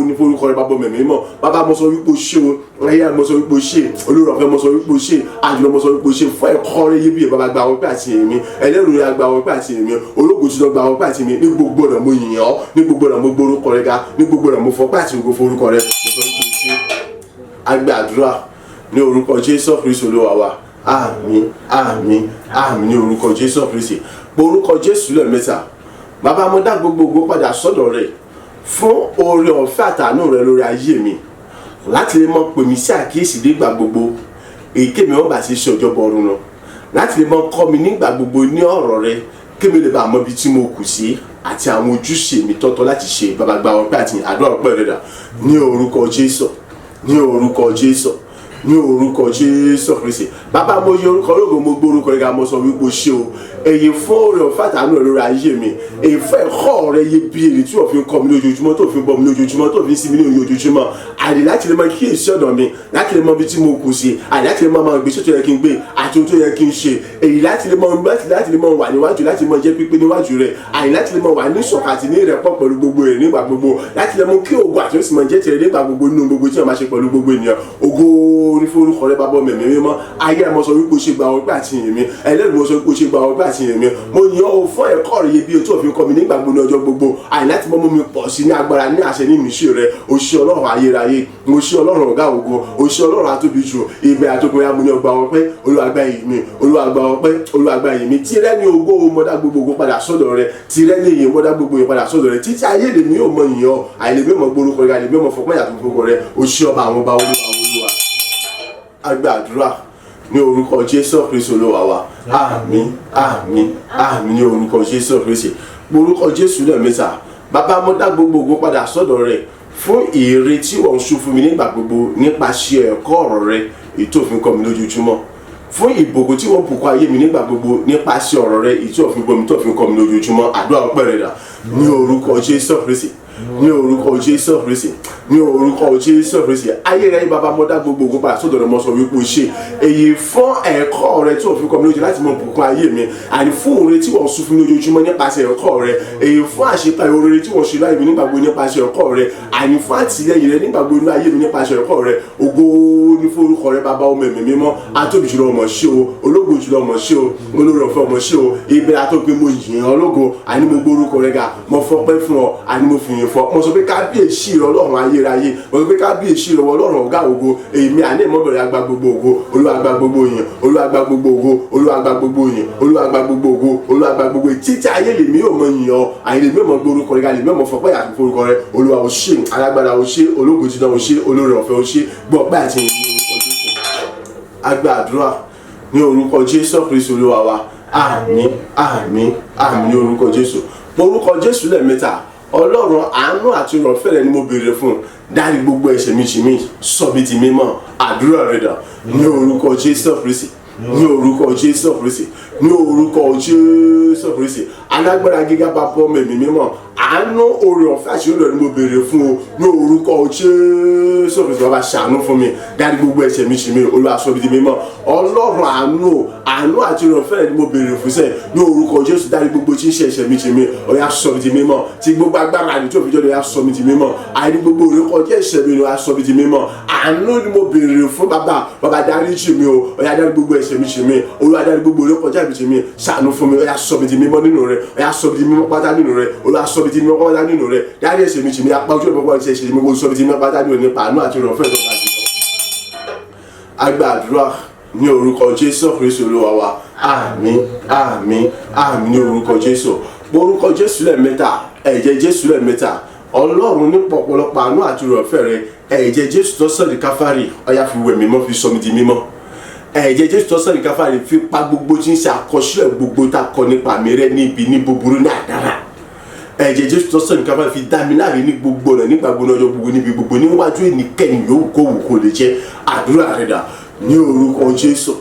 ní forúkọ rẹ̀ bàbá mẹ̀mí mọ́. bàbá mo sọ wípé o ṣé o, ẹ̀yà mo sọ wípé o ṣé, olùrọ̀fẹ́ mo sọ wípé o ṣé, àjùlọ mo sọ wípé o ṣé fún ẹ̀kọ́ rẹ̀ yébíyẹ. bàbá gba ọpẹ́ àti èmi, ẹlẹ́rù rẹ̀ gba ọpẹ́ àti èmi, ológo jùlọ gba ọpẹ́ àti èmi. ní gbogbo ọ̀nà mo yìn ọ́, ní gbogbo ọ̀nà mo gbórúkọ rẹ̀ ga, ní gbogbo ọ̀nà mo fọpẹ́ àti ògo forúkọ rẹ̀. mo sọ wípé o ṣé. agbẹ́ àdúrà ní orúkọ Jésù Kristi Olúwa wa. àmín àmín àmín ní orúkọ Jésù Kristi. orúkọ Jésù lẹ́ẹ̀mẹ́ta. bàbá mo dá gbogbo ògo padà sọ́dọ̀ rẹ̀ fún oore ọ̀fẹ́ àtàánú rẹ̀ lórí ayé mi, láti lè mọ pè mí sí àkíyèsí nígbà gbogbo èyíkémi wọn bá ti ṣe ọjọ́bọ ọ̀run lọ, láti lè mọ kọ́ mi nígbà gbogbo ní ọ̀rọ̀ rẹ̀ kémi lè bá mọ ibi tí mo kù sí àti àwọn ojúṣe mi tọ́tọ́ láti ṣe. bàbá gba ọpẹ́ àti àdúrà ọpẹ́ rẹ̀ dà ní orúkọ Jésù, ní orúkọ Jésù, ní orúkọ Jésù Kristi. bàbá mo yẹ orúkọ ológo mo gbórúkọ rẹ̀ ga, mo sọ wípé o ṣé o èyí fún oore ọ̀fẹ́ àtàánú rẹ̀ lórí ayé mi, èyí fún ẹ̀kọ́ rẹ̀ yé bí èyí tí wọ́n fi ń kọ́ mi lójoojúmọ́, tó fi ń bọ́ mi lójoojúmọ́, tó fi ń sinmi ní ojoojúmọ́, àdè láti lè máa kíyèsí ọ̀dọ̀ mi, láti lè mọ ibi tí mo kù sí, àdè láti lè máa gbèsè tó yẹ kí n gbé àti ohun tó yẹ kí n ṣe, èyí láti lè máa wà níwájú, láti máa jẹ́ pípé níwájú rẹ̀, àyè láti lè máa wà ní ìṣọ̀kan àti ní ìrẹ́pọ̀ pẹ̀lú gbogbo èrè nígbà gbogbo, láti lè mú kí ògo àti ó sì máa jẹ́ tirẹ̀ nígbà gbogbo nínú gbogbo tí wọ́n máa ṣe pẹ̀lú gbogbo ènìyàn. ògo ní forúkọ rẹ̀ bàbá mẹ̀mí mímọ́. ayé mo sọ wípé o ṣe gba ọpẹ́ àti ìyìn mi, ẹlẹ́rìí mo sọ wípé o ṣe gba ọpẹ́ àti ìyìn mi. mo yìn ọ́ fún ẹ̀kọ́ rẹ̀ iyebíye tó fi kọ́ mi nígbà gbogbo ní ọjọ́ gbogbo, àyè láti mọ́ mú mi pọ̀ sí ní agbára, ní àṣẹ, ní ìmísí rẹ̀. o ṣé Ọlọ́run ayérayé, o ṣé Ọlọ́run ọ̀gá ògo, o ṣé Ọlọ́run atóbi jù, ibẹ̀ àtòkùnrin amúni ọgbà ọpẹ́, Olúwa gba ìyìn mi, Olúwa gba ọpẹ́, Olúwa gba ìyìn mi. tìrẹ ni ògo mọ́dá gbogbo ògo padà sọ́dọ̀ rẹ̀, tìrẹ ni ìyìn mọ́dá gbogbo ìyìn padà sọ́dọ̀ rẹ̀, títí ayé lèmi yóò mọ ìyìn ọ́, àyè lèmi mọ gbórúkọ rẹ̀, àyè lèmi mọ fọpẹ́ yàtọ̀ gbogbo rẹ̀. o ṣé ọba àwọn ọba, Olúwa àwọn Olúwa. agbẹ́ àdúrà ní orúkọ Jésù Kristi Olúwa wa. àmín àmín àmín ní orúkọ Jésù Kristi. orúkọ Jésù lẹ́ẹ̀mẹ́ta. bàbá mo dá gbogbo ògo padà sọ́dọ̀ rẹ̀ fún ire tí wọ́n ń ṣú fún mi nígbà gbogbo nípasẹ̀ ẹ̀kọ́ ọ̀rọ̀ rẹ̀ èyí tó fi ń kọ́ mi lójoojúmọ́, fún ìbùkún tí wọ́n bùkún ayé mi nígbà gbogbo nípasẹ̀ ọ̀rọ̀ rẹ̀ èyí tó fi ń kọ́ mi lójoojúmọ́. àdúrà ọpẹ́ rẹ̀ dà ní orúkọ Jésù Kristi, ní orúkọ Jésù Kristi, ní orúkọ Jésù Kristi. ayérayé bàbá mo dá gbogbo ògo padà sọ́dọ̀ rẹ̀, mo sọ wípé o ṣé èyí fún ẹ̀kọ́ rẹ̀ tí wọ́n fi kọ́ mi lójoojúmọ́ láti mọ bùkún ayé mi, àní fún oore tí wọ́n sún fún mi lójoojúmọ́ nípasẹ̀ ẹ̀kọ́ rẹ̀, èyí fún àṣepà oore tí wọ́n ṣe láyé mi nígbà gbogbo nípasẹ̀ ẹ̀kọ́ rẹ̀, àní fún àtìlẹ́yìn rẹ̀ nígbà gbogbo ayé mi nípasẹ̀ ẹ̀kọ́ rẹ̀. ògo ní forúkọ rẹ̀ bàbá ọmọ ẹ̀mí mímọ́. atóbi jùlọ ọmọ ṣé o, ológo jùlọ ọmọ ṣé o, olórí ọ̀fẹ́ ọmọ ṣé o, ibẹ̀ àtọ́gbé mo yìn ọ́ lógo, àní mo gbórúkọ rẹ̀ ga, mo fọpẹ́ fún ọ, àní mo fìyìn fọ́. mo sọ pé kábíyèsí rẹ Ọlọ́run ayérayé, mo sọ pé kábíyèsí rẹ Ọlọ́run ọ̀gá ògo, èmi àní ìmọ̀bẹ̀rẹ̀ agba gbogbo ògo, Olúwa gba gbogbo yìn, Olúwa gba gbogbo ògo, Olúwa gba gbogbo yìn, Olúwa gba gbogbo ògo, Olúwa gba gbogbo títí ayé lèmi yóò mọ yìn ọ́, àyè lèmi yóò mọ gbórúkọ rẹ̀ ga, lèmi yóò mọ fọpẹ́ yàtọ̀ forúkọ rẹ̀. Olúwa o ṣé, alágbára o ṣé, ológo jùlọ o ṣé, olórí ọ̀fẹ́ o ṣé, gbọ́ pẹ́ àti ìyìn ní orúkọ Jésù. agbẹ́ àdúrà ní orúkọ Jésù Kristi Olúwa wa. àmín àmín àmín ní orúkọ Jésù. orúkọ Jésù lẹ́ẹ̀mẹ́ta. Ọlọ́run àánú àti ìrànfẹ́ rẹ̀ ni mo béèrè fún, dárí gbogbo ẹ̀ṣẹ̀ mi jì mí, sọ mí di mímọ́. àdúrà rẹ̀ dà ní orúkọ Jésù Kristi, ní orúkọ Jésù Kristi, ní orúkọ Jésù Kristi. alágbára gíga bá bọ́ mẹ̀mí mímọ́, àánú oore ọ̀fẹ́ àti olórí ni mo béèrè fún o, ní orúkọ Jésù Kristi. bàbá ṣàánú fún mi, dárí gbogbo ẹ̀ṣẹ̀ mi jì mí, Olúwa sọ mí di mímọ́. Ọlọ́run àánú àti ìrànfẹ́ rẹ̀ ni mo béèrè fún sẹ́, ní orúkọ Jésù. dárí gbogbo tí ń ṣe ẹ̀ṣẹ̀ mi jì mí, ó yá sọ mí di mímọ́. tí gbogbo agbára àdìtò òfin jọ́ ni ó yá sọ mí di mímọ́. àìní gbogbo òrékọjá ẹ̀ṣẹ̀ mi ni ó yá sọ mí di mímọ́. àánú ni mo béèrè fún bàbá dárí jì mí o, ó yá dárí gbogbo ẹ̀ṣẹ̀ mi jì mí, Olúwa dárí gbogbo òrékọjá mi jì mí, ṣàánú fún mi, ó yá sọ mí di mímọ́ nínú rẹ̀, ó yá sọ mí di mímọ́ pátá nínú rẹ̀, Olúwa sọ mí di mímọ́ pátá nínú rẹ̀, dárí ẹ̀ṣẹ̀ mi jì mí, apá ojú ọ̀pọ̀ ti ẹ̀ṣẹ̀ mi, kó sọ mí di mímọ́ pátá nínú nípa àánú àti ìrànfẹ́ tó bá jùlọ. agbẹ́ àdúrà ní orúkọ Jésù Kristi Olúwa wa. àmín àmín àmín ní orúkọ Jésù. orúkọ Jésù lẹ́ẹ̀mẹ́ta, ẹ̀jẹ̀ Jésù lẹ́ẹ̀mẹ́ta. Ọlọ́run nípa ọ̀pọ̀lọpọ̀ àánú àti ìrọ̀fẹ́ rẹ̀ ẹ̀jẹ̀ Jésù tó sàn ní Káfárì ó yá fi wẹ̀ mímọ́ fi sọ mí di mímọ́. Ẹ̀jẹ̀ Jésù tó sàn ní Káfárì fi pa gbogbo tí ń ṣe àkọsílẹ̀ gbogbo tá a kọ nípa mi rẹ́ ní ibi ní búburú ní àdára. Ẹ̀jẹ̀ Jésù tó sàn ní Káfárì fi dá mi láre ní gbogbo ọ̀nà nígbà gbogbo ọjọ́ gbogbo níbi gbogbo níwájú ẹnikẹ́ni yòówù kó wù kó lè jẹ́. Àdúrà rẹ̀ dà ní orúkọ Jésù,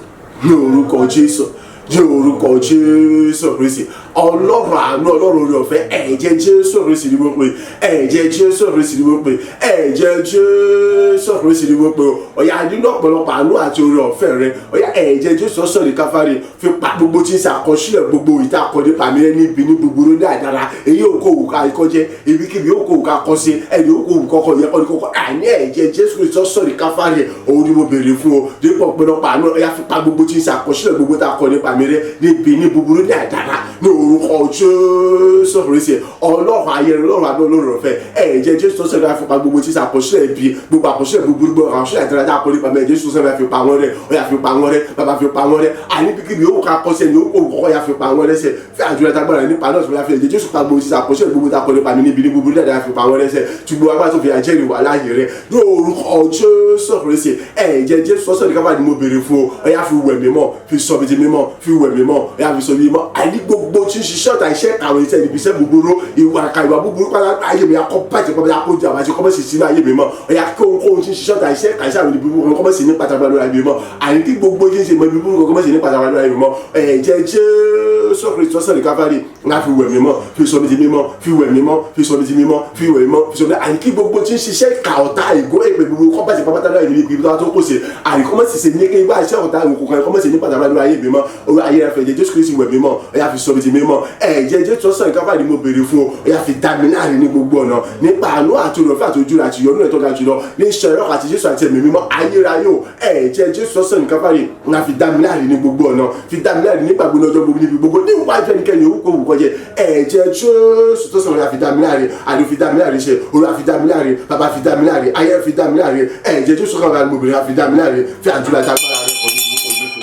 ní orúkọ Jésù, ní orúkọ Jésù Kristi. Ọlọ́run àánú, Ọlọ́run oore ọ̀fẹ́, ẹ̀jẹ̀ Jésù Kristi ni wọ́n pè, ẹ̀jẹ̀ Jésù Kristi ni wọ́n pè, ẹ̀jẹ̀ Jésù Kristi ni wọ́n pè. Ọ̀yà nínú ọ̀pọ̀lọpọ̀ àánú àti oore ọ̀fẹ́ rẹ, ọ̀yà ẹ̀jẹ̀ Jésù sọ̀rọ̀ ní Káfárì fi pa gbogbo tí ń ṣe àkọsílẹ̀ gbogbo ìta àkọdé pàmì rẹ níbi ní búburú ní àdára. Èyí ò kó òkà ìkọjẹ, ibikíbi ò kó òkà kọsí, ẹni ò kó òkà yẹ kọ́ni kọ́kọ́. Àní ẹ̀jẹ̀ Jésù Kristi sọ̀rọ̀ ní Káfárì, òun ni mo béèrè fún o. Dípò ọ̀pọ̀lọpọ̀ àánú, ọ̀yà fi pa gbogbo tí ń ṣe àkọsílẹ̀ gbogbo tá àkọdé pàmì rẹ níbi ní búburú ní àdára. Ní orúkọ Jésù Kristi, Ọlọ́run ayẹyẹ, Ọlọ́run àbí Ọlọ́run ọ̀fẹ́, ẹ̀jẹ̀ Jésù tó sẹ́ni àfipá gbogbo tí ṣàkọsílẹ̀ ibi gbogbo àkọsílẹ̀ búburú gbogbo àkọsílẹ̀ àtẹ̀rẹ́dá àkọlé pàmò ẹ̀jẹ̀ Jésù tó sẹ́ni àfipá wọn rẹ̀, ọ̀yà àfipá wọn rẹ̀, bàbá àfipá wọn rẹ̀, àníbikíbi yóò ká kọ́sẹ̀ ní òkú kọ́kọ́ yà àfipá wọn rẹ̀ sẹ̀ fẹ́ àdúrà tágbára nípa náà tó fi ẹ̀jẹ̀ Jésù pa gbogbo tí ṣàkọsílẹ̀ gbogbo tá àkọlé pàmò níbi ní búburú dáadáa àfipá wọn rẹ̀ sẹ̀ ṣùgbọ́n agbá tó fi àjẹ́rìí wà láàyè rẹ̀ lórúkọ Jésù Kristi. Ẹ̀jẹ̀ Jésù tó sẹ́ni Káfárì ni mo béèrè fún o, ọ̀yà fi wẹ̀ mímọ́, fi sọ mi di mímọ́, fi wẹ̀ mímọ́, ọ̀yà fi sọ mi mímọ́. Àní gbogbo tí ń ṣiṣẹ́ ọ̀tá iṣẹ́ àwọn iṣẹ́ ibi iṣẹ́ búburú ìwà búburú pátá ayé mi akọ bàjẹ́ kọ́ bá yà kó di àbájẹ́ kọ́ bá sì sínú ayé mi mọ́. Ọ̀yà kí ohun tí ń ṣiṣẹ́ ọ̀tá iṣẹ́ kàṣẹ́ àwọn ibi búburú kọ́ bá sì ní pàtàkì lórí ayé mi mọ́. Àní kí gbogbo tí ń ṣe mọ́ ibi búburú kọ́ bá sì ní pàtàkì lórí ayé mi mọ́. Ẹ̀jẹ̀ Jésù Kristi tó sàn ní Káfárì ńlá fi wẹ̀ mímọ́, fi sọ mi di mímọ́, fi wẹ̀ mímọ́, fi sọ mi di mímọ́, fi wẹ̀ mímọ́, fi sọ mi. Àní kí gbogbo tí ń ṣiṣẹ́ kà ọ̀tá ìgò èpè gbogbo kọ́ bá sì pàtàkì lórí ibi tó kó ṣe. Àní kọ́ bá sì ṣe ní kí ibà iṣẹ́ ọ̀tá ìgò kan kọ́ bá sì ní pàtàkì lórí ayé mi mọ́. Orí ayé rẹ̀ fẹ̀ ẹ̀jẹ̀ Jésù Kristi wẹ̀ mímọ́, ọ̀yà fi sọ mi di mímọ́. Ẹ̀jẹ̀ Jésù tó sàn ní Káfárì mo béèrè fún o, ọ̀yà fi dá mi láre ní gbogbo ọ̀nà nípa àánú àti òròfẹ́ àti ojú àti ìyọ́nú ẹ̀ tó ga jùlọ ní iṣẹ́ ẹ̀rọ àti Jésù àti ẹ̀mí mímọ́ ayérayé o. Ẹ̀jẹ̀ Jésù tó sàn ní Káfárì ńlá fi dá mi láre ní gbogbo ọ̀nà, fi dá mi láre nígbà gbogbo ọjọ́ gbogbo níbi gbogbo níwájú ẹnikẹ́ni òun kò wù kọjẹ. Ẹ̀jẹ̀ Jésù tó sàn ní fi dá mi láre, àdó fi dá mi láre ṣe, olúwa fi dá mi láre, bàbá fi dá mi láre, ayé fi dá mi láre. Ẹ̀jẹ̀ Jésù kan bá mi obìnrin fi dá mi láre, fi àdúrà tágbára rẹ̀ kọ́ ní orúkọ Jésù.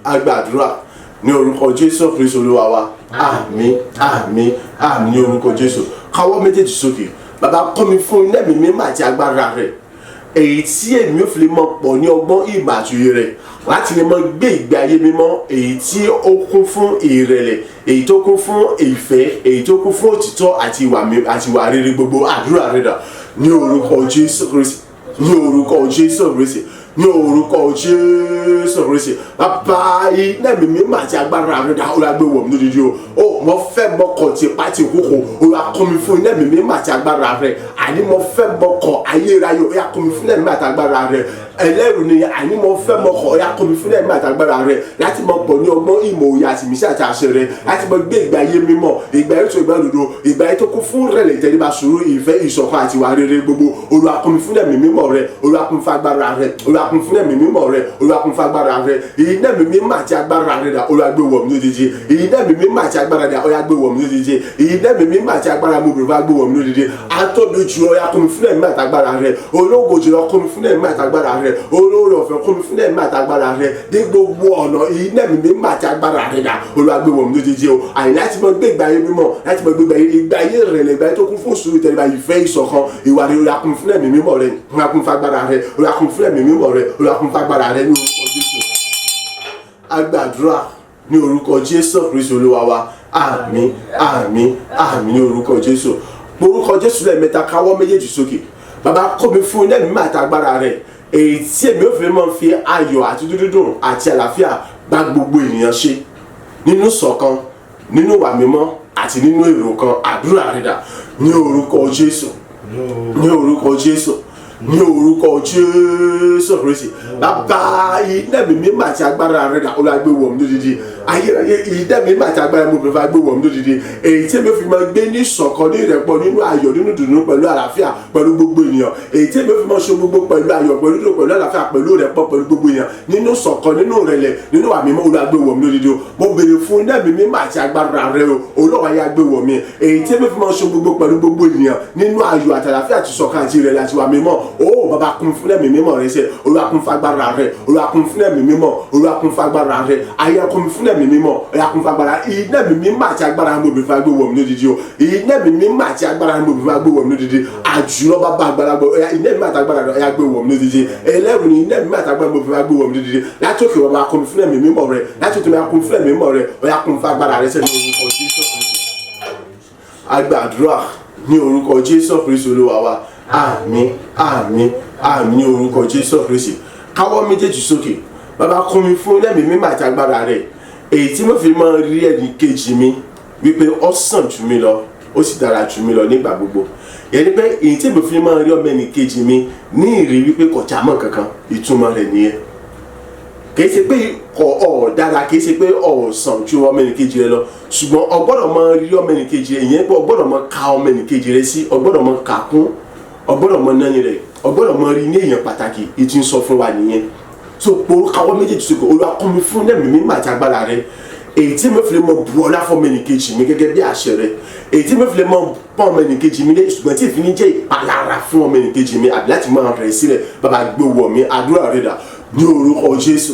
Agbàdúrà ní orúkọ Jésù Kristi Olúwa wa. Àmín, àmín, àmín ní orúkọ Jésù. Káwọ́ méjèèjì sókè. Bàbá kọ́ mi fún iná mi mímọ́ àti agbára rẹ̀, èyí tí èmi ò fi lè mọ̀ pọ̀ ní ọgbọ́n ìmọ̀ àti òye rẹ̀ láti lè mọ̀ gbé ìgbé ayé mímọ́, èyí tí ó kún fún ìrẹ̀lẹ̀, èyí tó kún fún ìfẹ́, èyí tó kún fún òtítọ́ àti ìwà rere gbogbo. Àdúrà rẹ̀ dà ní orúkọ Jésù Kristi, ní orúkọ Jésù Kristi, ní orúkọ Jésù Kristi. Bàbá iná mi mímọ́ àti agbára rẹ̀ dà Olúwa gbé wọ̀ mí lódìdí o. Mo fẹ́ mọ́kàn tí pàtì kókò, Olúwa kọ́ mi fún iná mi mímọ́ àti agbára rẹ̀. Àní mo fẹ́ mọ́kàn ayérayé, Olúwa kọ́ mi fún iná mi mímọ́ àti agbára rẹ̀. Ẹlẹ́rù ni àní mo fẹ́ mọ́kàn, Olúwa kọ́ mi fún iná mi mímọ́ àti agbára rẹ̀ láti mọ̀ pọ̀ ní ọgbọ́n ìmọ̀ òye àti ìmísí àti àṣẹ rẹ̀, láti mọ̀ gbé ìgbé ayé mímọ́, ìgbé ayé tó ìgbà òdodo, ìgbé ayé tó kún fún rẹ̀lẹ̀, ìtẹríba, sùúrù, ìfẹ́, ìṣọ̀kan àti ìwà rere gbogbo. Olúwa kọ́ mi fún iná mi mímọ́ rẹ̀, Olúwa kọ́ mi fún agbára rẹ̀, Olúwa kọ́ mi fún iná mi mímọ́ rẹ̀, Olúwa kún fún agbára rẹ̀. Iná mi mímọ́ àti agbára rẹ̀ dà Olúwa gbé wọ̀ mí lódìdí. Iná mi mímọ́ àti agbára dà Olúwa gbé wọ̀ mí lódìdí. Iná mi mímọ́ àti agbára mo bèrè fún agbé wọ̀ mí lódìdí. Atóbi jù Olúwa kún mi fún ẹ̀mí àti agbára rẹ̀, ológo jùlọ kún mi fún ẹ̀mí àti agbára rẹ̀, olóore ọ̀fẹ́ kún mi fún ẹ̀mí àti agbára rẹ̀ dé gbogbo ọ̀nà. Iná mi mímọ́ àti agbára rẹ̀ dà Olúwa gbé wọ̀ mí lódìdí o. Àyìn láti mọ gbé ìgbà ayé mímọ́, láti mọ gbé ìgbà ayé rẹ̀lẹ̀, ìgbà ayé tó kún fún sùúrù, ìtẹríba, ìfẹ́, ìṣọ̀kan, ìwà rere. Olúwa kún mi fún ẹ̀mí mímọ́ rẹ̀, Olúwa kún mi fún agbára rẹ̀, Olúwa kún mi fún ẹ̀mí mímọ́ rẹ̀, Olúwa kún mi fún agbára rẹ̀ ní orúkọ Jésù. Agbàdúrà ní orúkọ Jésù Kristi Olúwa wa. Àmín, àmín, àmín ní orúkọ Jésù. Orúkọ Jésù lẹ́ẹ̀mẹ́ta, káwọ́ méjèèjì sókè. Bàbá kọ́ mi fún iná mímọ́ àti agbára rẹ̀, èyí tí èmi ò fi máa fi ayọ̀ àti dúdúdùn àti àlàáfíà bá gbogbo ènìyàn ṣe nínú ṣọ̀kan, nínú ìwà mímọ́ àti nínú èrò kan. Àdúrà rẹ̀ dà ní orúkọ Jésù, ní orúkọ Jésù, ní orúkọ Jésù Kristi. Bàbá iná mi mímọ́ àti agbára rẹ̀ dà Olúwa gbé wọ̀ mí lódìdí. Ayérayé iná mi mímọ́ àti agbára mo bẹ̀rẹ̀ fún gbé wọ̀ mí lódìdí. Èyí tí èmi fi máa gbé ní ìṣọ̀kan, ní ìrẹ́pọ̀, nínú ayọ̀, nínú dùnnú, pẹ̀lú àlàáfíà pẹ̀lú gbogbo ènìyàn. Èyí tí èmi fi máa ṣe gbogbo pẹ̀lú ayọ̀, pẹ̀lú dùnnú, pẹ̀lú àlàáfíà, pẹ̀lú ìrẹ́pọ̀, pẹ̀lú gbogbo ènìyàn, nínú ìṣọ̀kan, nínú ìrẹ̀lẹ̀, nínú àmì mímọ́. Olúwa gbé wọ̀ mí lódìdí o. Mo béèrè fún iná mi mímọ́ àti agbára rẹ̀ o. Olúwa yá gbé wọ̀ mí. Èyí tí èmi fi máa ṣe gbogbo pẹ̀lú gbogbo ènìyàn, nínú ayọ̀ àti àlàáfíà àti ìṣọ̀kan àti ìrẹ̀lẹ̀ àti ìwà mímọ́. ó bàbá kún fún ẹ̀mí mímọ́ rẹ sẹ́ Olúwa kún fún agbára rẹ Olúwa kún fún ẹ̀mí mímọ́ Olúwa kún fún agbára rẹ ayé kún fún ẹ̀mí mímọ́ Olúwa kún fún agbára iná ẹ̀mí mímọ́ àti agbára mo bèrè fún agbé wọ̀ mí lódìdí o iná ẹ̀mí mímọ́ àti agbára mo bèrè fún agbé wọ̀ mí lódìdí àjùlọ bàbá agbára gbọ́ iná ẹ̀mí àti agbára rẹ agbé wọ̀ mí lódìdí ẹlẹ́rù ni iná ẹ̀mí àti agbára mo bèrè fún agbé wọ̀ mí lódìdí láti òkè bàbá kún fún ẹ̀mí mímọ́ rẹ láti òkè bàbá kún fún ẹ̀mí mímọ́ rẹ Olúwa kún fún agbára rẹ sẹ́ni orúkọ Jésù agbàdúrà ní orúkọ Jésù Kristi Olúwa wa àmín àmín àmín ní orúkọ Jésù Kristi káwọ́ méjèèjì sókè bàbá kún mi fún ẹ̀mí mímọ́ àti agbára rẹ̀ èyí tí mo fi máa rí ẹnì kejì mi wípé ó sàn jù mí lọ ó sì dára jù mí lọ nígbà gbogbo yẹn ni pé èyí tí mo fi máa rí ọmọ ẹnì kejì mi ní ìrí wípé kò já mọ́ kankan ìtumọ̀ rẹ̀ nìyẹn kìí ṣe pé ọ̀ dára kìí ṣe pé ọ̀ sàn ju ọmọ ẹnì kejì rẹ lọ ṣùgbọ́n o gbọ́dọ̀ máa rí ọmọ ẹnì kejì rẹ ìyẹn pé o gbọ́dọ̀ máa ka ọmọ ẹnì kejì rẹ sí o gbọ́dọ̀ máa kà kún o gbọ́dọ̀ máa náni rẹ o gbọ́dọ̀ máa rí ní èèyàn pàtàkì ìtì ń sọ fún wa nìyẹn so poro káwọ́ méjèèjì sókè Olúwa kún mi fún ẹ̀mí mímọ́ àti agbára rẹ èyí tí mo fi lè mọ bu ọlá fún ọmọ ẹnì kejì mi gẹ́gẹ́ bí àṣẹ rẹ èyí tí mo fi lè mọ pọ́n ọmọ ẹnì kejì mi lé ṣùgbọ́n tí ìfini jẹ́ ìpalára fún ọmọ ẹnì kejì mi àbí láti máa rẹ̀ sílẹ̀ bàbá gbé wọ̀ mí àdúrà rẹ̀ dà ní orúkọ Jésù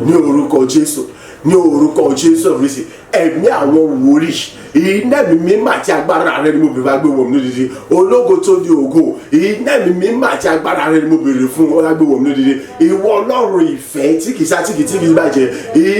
ní orúkọ Jésù ní orúkọ Jésù Kristi ẹ̀mí àwọn wòlíì iná ẹ̀mí mímọ́ àti agbára rẹ ni mo bèrè fún agbé wọ̀ mí lódìdí ológo tó di ògo iná ẹ̀mí mímọ́ àti agbára rẹ ni mo bèrè fún agbé wọ̀ mí lódìdí ìwọ Ọlọ́run ìfẹ́ tí kìí sá tí kìí bàjẹ́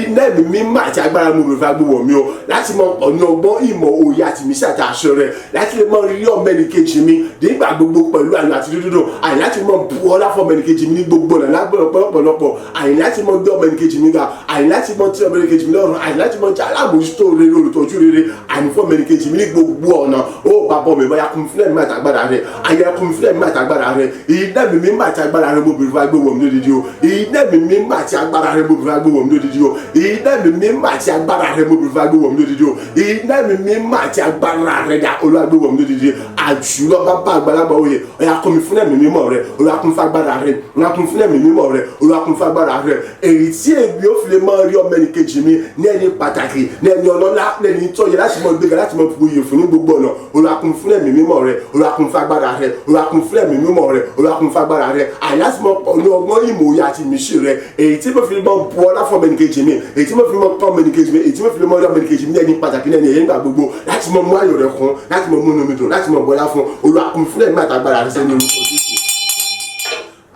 iná ẹ̀mí mímọ́ àti agbára ni mo bèrè fún agbé wọ̀ mí o láti mọ ọ̀nà ọgbọ́n ìmọ̀ òye àti ìmísí àti àṣẹ rẹ láti lè mọ rí ọmọ ẹnì kejì mi nígbà gbogbo pẹ̀lú àyè àti dídùn àyè láti mọ bu ọlá fún ọmọ ẹnì kejì mi ní gbogbo ọ̀nà lágbọ̀lọpọ̀ àyè láti mọ gbé ọmọ ẹnì kejì mi ga àyè láti mọ tí ọmọ ẹnì kejì mi lọ́rùn àyè láti mọ jẹ́ alábòójútó rere olùtọ́jú rere àyè fún ọmọ ẹnì kejì mi ní gbogbo ọ̀nà ó bàbá mi báyà kún fúnlẹ̀ mi àtàgbára rẹ̀ ayé kún fúnlẹ̀ mi àtàgbára rẹ̀ iná mi mímọ́ àti agbára rẹ̀ mo bèrè fún agbé wọ̀ mí lódìdí o iná mi mímọ́ àti agbára rẹ̀ mo bèrè fún agbé wọ̀ mí lódìdí o iná mi mímọ́ àti agbára rẹ̀ mo bèrè fún agbé wọ̀ mí lódìdí o iná mi mímọ́ àti agbára rẹ̀ dà olúwagbé wọ̀ mí lódìdí àjùlọ bàbá àgbàlagbà òye ọ̀yà kún mi fúnlẹ̀ mi mímọ́ rẹ̀ olúwa kún fún agbára rẹ̀ olúwa kún fúnlẹ̀ mi mímọ́ rẹ̀ olúwa kún fún agbára rẹ̀ èyí tí èmi ó fi lè máa rí ọmọ ẹnì kejì mi ní ẹni pàtàkì ní ẹni ọlọ́lá ní ẹni tọ́yẹ láti mọ gbéga láti mọ fòye fún ní gbogbo ọ̀nà Olúwa kún fún ẹ̀mí mímọ́ rẹ̀ Olúwa kún fún agbára rẹ̀ Olúwa kún fún ẹ̀mí mímọ́ rẹ̀ Olúwa kún fún agbára rẹ̀ àyàtí mọ ní ọgbọ́n ìmọ̀ òye àti ìmísí rẹ̀ èyí tí mo fi mọ bu ọlá fún ọmọ ẹnì kejì mi èyí tí mo fi mọ pọ́n ọmọ ẹnì kejì mi èyí tí mo fi mọ ọmọ ẹnì kejì mi ní ẹni pàtàkì ní ẹni ẹ̀yẹ́ nígbà gbogbo láti mọ mú ayọ̀ rẹ̀ kún láti mọ mú inú mi dùn láti mọ bọ́lá fún Olúwa kún fún ẹ̀mí àtàgbára rẹ̀ sẹ́ni orúkọ Jésù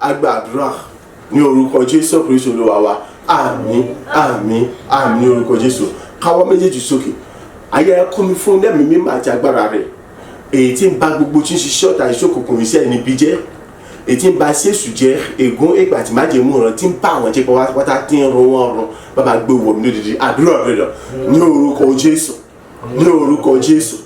agbàdúrà ní orúkọ Jésù Kristi Olúwa wa àmín àmín àmín ní orúkọ Jésù káwọ́ méjèèjì sókè ayé kún mi fún ẹ̀mí mímọ́ àti agbára rẹ̀ èyí tí ń ba gbogbo tí ń ṣiṣẹ́ ọ̀tá ìṣòkòkò iṣẹ́ ẹni bí jẹ́ èyí tí ń ba ṣéṣù jẹ́ ègún ègbà tí má jẹ́ mú ọ̀ràn tí ń bá àwọn jẹ́ pátá tí ń rún wọn rún bàbá gbé wọ̀ mí lódìdí àdúrà rẹ̀ lọ ní orúkọ Jésù ní orúkọ Jésù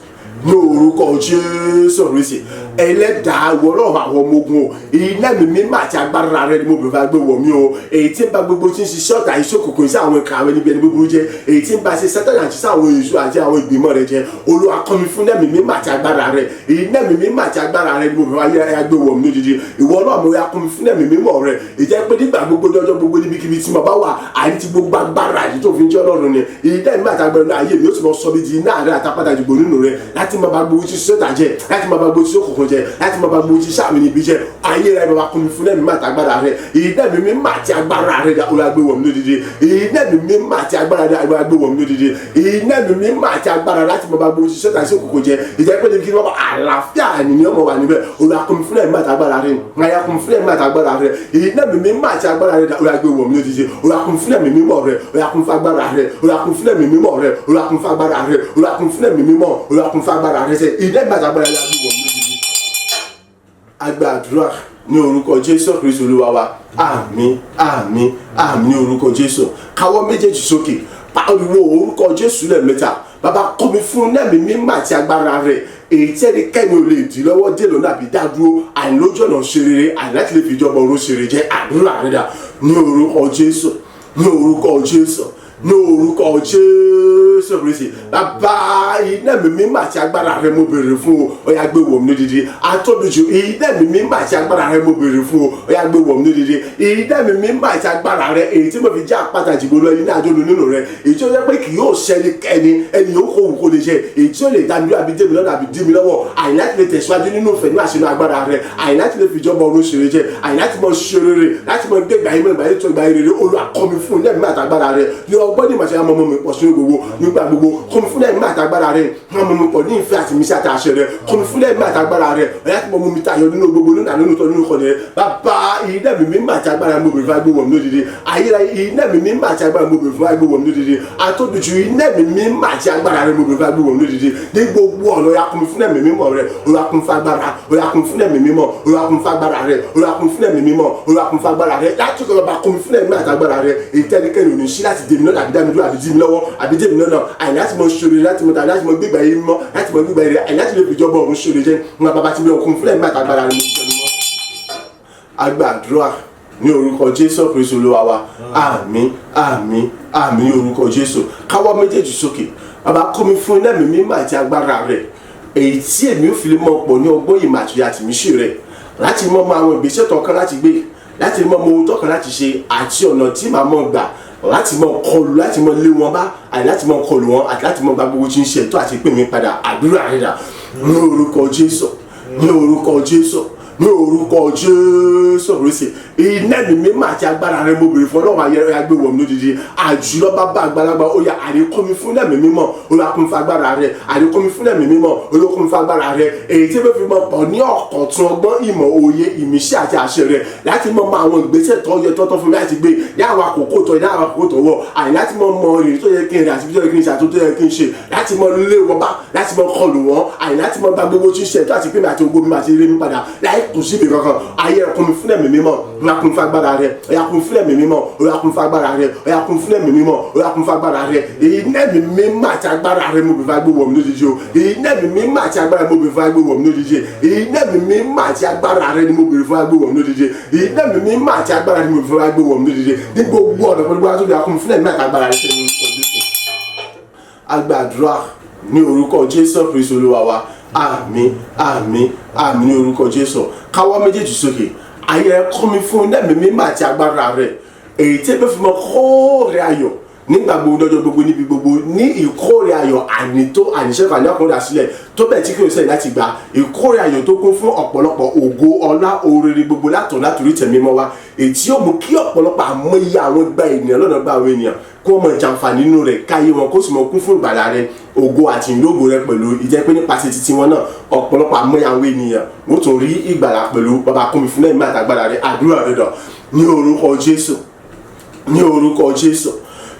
ní orúkọ Jésù Kristi ẹlẹ́dàá wọ́rọ̀ àwọn ọmọ ogun o iná mi mímọ́ àti agbára rẹ ni mo bẹ̀rẹ̀ fà gbé wọ̀ mí o èyí tí ń ba gbogbo tí ń ṣiṣẹ́ ọ̀tá ìṣòkòkò iṣẹ́ àwọn ìka àwọn ẹni bí ẹni búburú jẹ́ èyí tí ń ba ṣe sẹ́tọ̀nì àti iṣẹ́ àwọn èṣù àti àwọn ìgbìmọ̀ rẹ jẹ́ Olúwa kọ́ mi fún ẹ̀mí mímọ́ àti agbára rẹ iná mi mímọ́ àti agbára rẹ ni mo bẹ̀rẹ̀ fà gbé wọ̀ mí lódìdí ìwọ náà mo yà kọ́ mi fún ẹ̀mí mímọ́ rẹ ìjẹ́ pé nígbà gbogbo lọ́jọ́ gbogbo níbikíbi tí mo bá wà àyè ti gbogbo agbára yìí tó fi ń jẹ́ Ọlọ́run ni iná mi àti agbára ayé mi ó ti mọ sọ mi di iná rẹ àtàpàdà ìdìbò nínú rẹ láti máa bá gbogbo tí sọ́tà jẹ láti máa bá gbogbo tí òkùnkùn jẹ láti máa bá gbogbo tí sàmì níbi jẹ ayé rẹ bàbá kún mi fún ẹ̀mí máa tàgbára rẹ iná mi mímọ́ àti agbára rẹ olùwàgbé wọ̀ mí lódìdí iná mi mímọ́ àti agbára rẹ olùwàgbé wọ̀ mí lódìdí iná mi mímọ́ àti agbára láti máa bá gbogbo tí sọ́tà sí òkùnkùn jẹ ìjẹ́ pé níbi kí wọ́n bá àlàáfíà ènìyàn mọ̀ wà níbẹ̀ olùwàkún mi fún ẹ̀mí máa tàgbára rẹ ayé kún mi fún ẹ̀mí máa tàgbára rẹ iná mi mímọ́ àti agbára rẹ olùwàgbé wọ̀ mí lódìdí olùwàkún fún ẹ̀mí mímọ́ rẹ olùwàkún fún agbára rẹ olùwàkún fún ẹ̀mí mímọ́ rẹ olùwàkún fún agbára rẹ olùwàkún fún ẹ̀mí mímọ́ olùwàkún fún agbára rẹ sẹ iná mi àti agbára rẹ agbàdúrà ní orúkọ Jésù Kristi Olúwa wa àmín àmín àmín ní orúkọ Jésù káwọ́ méjèèjì sókè pariwo orúkọ Jésù lẹ́ẹ̀mẹ́ta bàbá kọ́ mi fún ẹ̀mí mímọ́ àti agbára rẹ̀ èyí tí ẹnikẹ́ni ò lè dì lọ́wọ́ dé lọ́nà àbí dádúró àìlójú ọ̀nà ṣe rere àìláti lè fi ìjọba ọ̀run ṣe rere jẹ́ àdúrà rẹ̀ dà ní orúkọ Jésù ní orúkọ Jésù ní orúkọ Jésù Kristi. Bàbá iná mi mímọ́ àti agbára rẹ mo béèrè fún o, ó yá gbé wọ̀ mí lódìdí. Atóbijù iná mi mímọ́ àti agbára rẹ mo béèrè fún o, ó yá gbé wọ̀ mí lódìdí. Iná mi mímọ́ àti agbára rẹ èyí tí mo fi já àpáta jìgbó lọ iná àjọlù nínú rẹ, èyí tí ó yẹ pé kì yóò ṣẹnikẹ́ni ẹni yóò kó òun kó lè ṣe, èyí tí ó lè dá mi lọ àbí dé mi lọ́nà àbí dí mi lọ́wọ́, àyìnlá ti lè tẹ̀síwájú nínú ìfẹ́ ní àṣẹ agbára rẹ, àyìnlá ti lè fi ìjọba ọ̀run ṣeré jẹ, àyìnlá ti mọ ṣe rere láti mọ gbé ìgbà yìí mọ ìgbà yìí tó ìgbà yìí rere. Olúwa kọ́ mi fún lẹ́mìí àtàgbára rẹ ní ọgbọ́n ní ìmọ̀ṣẹ́ ọmọ mi pọ̀ sínú gbogbo nígbà gbogbo. Kọ́ mi fún lẹ́mìí àtàgbára rẹ ọmọ mi pọ̀ ní ìfẹ́ àti mísí àti àṣẹ rẹ. Kọ́ mi fún lẹ́mìí àtàgbára rẹ ọ̀yá tí mo mú mi tayọ nínú gbogbo nínú àná nínú tọ́ nínú kọ́ni rẹ. Bàbá iná mi mímọ́ àti agbára mo bèrè fún agbó wọ̀m lódìdí. Ayérayé iná mi mímọ́ àti agbára mo bèrè fún agbó wọ̀m lódìdí. Atóbijù iná mi mímọ́ àti agbára rẹ mo bèrè fún agbó wọ̀m lódìdí. Ní gbogbo ọ̀nà ọ̀yá kún mi fún ẹ̀mí mímọ́ rẹ, ọ̀yá kún fún agbára, ọ̀yá kún fún ẹ̀mí mímọ́, ọ̀yá kún fún agbára rẹ, ọ̀yá kún fún ẹ̀mí mímọ́, ọ̀yá kún fún agbára rẹ. Láti ọ̀gá bá kún mi fún ẹ̀mí àtàgbára rẹ. Èyí tẹ́nikẹ́ni ò ní sí láti dèmi lọ́nà àbí dá mi dúró àbí dí mi lọ́wọ́ àbí dé mi lọ́nà. Àyìn láti mọ ṣòro láti mọ tàbí láti mọ gbégbá yé mímọ́ láti mọ gbégbá yé àyìn láti lè fi ìjọba ọ̀run ṣòro jẹ́. Wọn bàbá ti bí ọkùnrin fún ẹ̀mí àtàgbára rẹ. Agbàdúrà ní orúkọ Jésù Kristi Olúwa wa. Àmín àmín àmín ní orúkọ Jésù. Káwọ́ méjèèjì sókè. Bàbá kọ́ mi fún ẹ̀mí mímọ́ àti agbára rẹ̀, èyí tí èmi ò fi lè mọ̀ pọ̀ ní ọgbọ́n ìmọ̀ àtúnyà àtìmíṣe rẹ̀, láti mọ̀ àwọn ìgbésẹ̀ tọ̀kan láti gbé, láti mọ̀ ohun tọ̀kan láti ṣe àti ọ̀nà tí màá mọ̀ gbà láti mọ̀ kọlù, láti mọ̀ lé wọn bá àti láti mọ̀ kọlù wọn àti láti mọ̀ gba gbogbo tí ń ṣe tó àti pè mí padà. Àdúrà rẹ̀ dà ní orúkọ Jésù, ní orúkọ Jésù, ní orúkọ Jésù Kristi. Iná mi mímọ́ àti agbára rẹ mo béèrè fún Ọlọ́run ayẹyẹ agbé wọ̀ mí lódìdí. Àjùlọ bàbá àgbàlagbà ó yá àríkọ́ mi fún ẹ̀mí mímọ́, Olúwa kún mi fún agbára rẹ, àríkọ́ mi fún ẹ̀mí mímọ́, Olúwa kún mi fún agbára rẹ. Èyí tí ó fi mọ̀ pọ̀ ní ọ̀kọ̀tún ọgbọ́n ìmọ̀ òye ìmísí àti àṣẹ rẹ láti mọ̀ àwọn ìgbésẹ̀ tó yẹ tọ́tọ́ fún mi láti gbé ní àwọn àkókò tó ní àwọn àkókò tó wọ̀, àyè láti mọ̀ èrè tó yẹ kí n rìn àti bí tó yẹ kí n ṣe àti tó yẹ kí n ṣe, láti mọ̀ lé wọn bá, láti mọ̀ kọlù wọn, àyè láti mọ̀ gba gbogbo tí ń ṣe tó àti pé mi àti ogbó mi àti eré mi padà láì kù síbi kankan. Ayé ẹ̀kún mi fún ẹ̀mí mímọ́, Olúwa kún mi fún agbára rẹ, ọ̀yá kún fún ẹ̀mí mímọ́, Olúwa kún fún agbára rẹ, ọ̀yá kún fún ẹ̀mí mímọ́, Olúwa kún fún agbára rẹ. Iná ẹ̀mí mímọ́ àti agbára rẹ mo bẹ̀ fún agbé wọ̀ mí lódìdí o. Iná ẹ̀mí mímọ́ àti agbára mo bẹ̀ fún agbé wọ̀ mí lódìdí. Iná ẹ̀mí mímọ́ àti agbára rẹ ni mo bẹ̀ fún agbé wọ̀ mí lódìdí. Iná ẹ̀mí mímọ́ àti agbára ni mo bẹ̀ fún agbé wọ̀ mí lódìdí. Ní gbogbo ọ̀nà pẹ̀lú wàá tó yà kún fún ẹ̀mí àti agbára rẹ sẹ́yìn ọdún. Agbàdúrà ní orúkọ Jésù Kristi Olúwa wa. Àmín àmín àmín ní orúkọ Jésù. Káwọ́ méjèèjì sókè. Ayé ẹ̀kọ́ mi fún ẹ̀mí mímọ́ àti agbára rẹ̀, èyí tí ẹ fi mọ kóòrè ayọ̀ nígbà gbogbo lọ́jọ́ gbogbo níbi gbogbo, ní ìkórè ayọ̀ ànító àníṣẹ́fà ní ọkùnrin àsílẹ̀ tó bẹ̀ tí kí o sẹ́yìn láti gba ìkórè ayọ̀ tó kún fún ọ̀pọ̀lọpọ̀ ògo ọlá oore gbogbo látòrí tẹ̀mí mọ́ wa, èyí tí yóò mú kí ọ̀pọ̀lọpọ̀ àmọ́yé àwọn gba ènìyàn lọ́nà gba àwọn ènìyàn kó mọ ìjànfàní nínú rẹ̀, káyé wọn kó sì mọ kún fún ìgbàlà rẹ̀, ògo àti ìlógo rẹ̀ pẹ̀lú ìjẹ́ pé nípasẹ̀ títí wọn náà ọ̀pọ̀lọpọ̀ àmọ́yé àwọn ènìyàn wọ́n tún rí ìgbàlà pẹ̀lú. Bàbá kún mi fún ẹ̀mí àtàgbàlà rẹ̀. Àdúrà rẹ̀ dọ̀ ní orúkọ Jésù, ní orúkọ Jésù,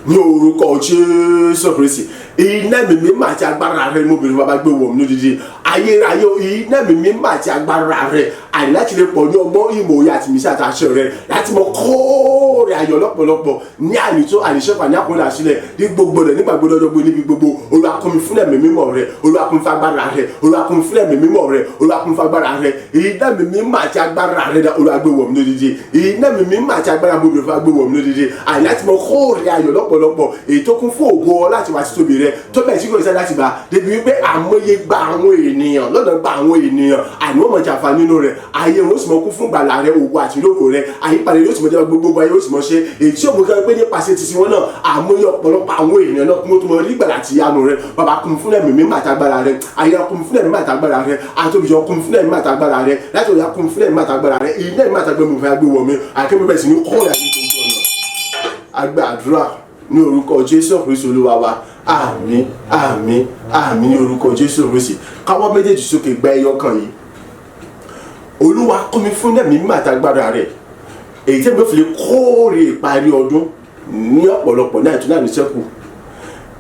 ní orúkọ Jésù Kristi. Iná mi mímọ́ àti agbára rẹ mo bèrè bàbá gbé wọ̀ mí lódìdí. Ayérayé iná mi mímọ́ àti agbára rẹ àní láti lè pọ̀ ní ọgbọ́n ìmọ̀ òye àti ìmísí àti àṣẹ rẹ láti mọ kóòrè ayọ̀ lọ́pọ̀lọpọ̀ ní ànító àníṣẹ́fà ní àkúnlẹ̀ àṣìlẹ̀ ní gbogbo rẹ̀ nígbà gbogbo lọ́jọ́ gbogbo níbi gbogbo. Olúwa kún mi fún ẹ̀mí mímọ́ rẹ, Olúwa kún mi fún agbára rẹ, Olúwa kún mi fún ẹ̀mí mímọ́ rẹ, Olúwa kún mi fún agbára rẹ. Iná mi mímọ́ àti agbára rẹ Olúwa gbé wọ̀ mí lódìdí. Iná mi mímọ́ àti agbára mo bèrè fún agbé wọ̀ mí lódìdí. Àní láti mọ kóòrè ayọ̀ lọ́pọ̀lọpọ̀ èyí tó kún fún ògo láti wá sí tóbi rẹ tó bẹ̀ tí kò sẹ́ láti gbà débi wípé àmọye gba àwọn ènìyàn lọ́nà gba àwọn ènìyàn àní wọ́n mọ̀ jàǹfà nínú rẹ̀. Ayé wọn ó sì mọ kún fún gbàlà rẹ, ògo àti ìlógo rẹ, àyípadà yóò sì mọ jẹ́ gbogbo ayé yóò sì mọ ṣe èyí tí òun kan pé nípasẹ̀ títí wọn náà àmọye ọ̀pọ̀lọpọ̀ àwọn ènìyàn náà kún tó mọ rí gbàlà àti ìyanu rẹ. Bàbá kún fún ẹ̀mí mímọ́ àtàgbára rẹ, ayé kún fún ẹ̀mí àtàgbára rẹ, àtòbíjọ kún fún ẹ̀mí àtàgbára rẹ, láti òyà kún fún ẹ̀mí àtàgbára rẹ. Iná ẹ̀mí àtàgbára mi fẹ́ gbé wọ̀ mí àkẹ́mi bẹ̀rẹ̀ sí ní kọ́ ọ̀rẹ́ àti gbogbo ọ̀nà. Agbàdúrà ní orúkọ Jésù Kristi Olúwa wa. Àmín àmín àmín ní orúkọ Jésù Kristi. Káwọ́ méjèèjì sókè gba ẹyọ kan yìí. Olúwa kún mi fún ẹ̀mí mímọ́ àtàgbára rẹ̀, èyí tí mo fi lè kóòrè ìparí ọdún ní ọ̀pọ̀lọpọ̀ ní àìtúnà níṣẹ́kù,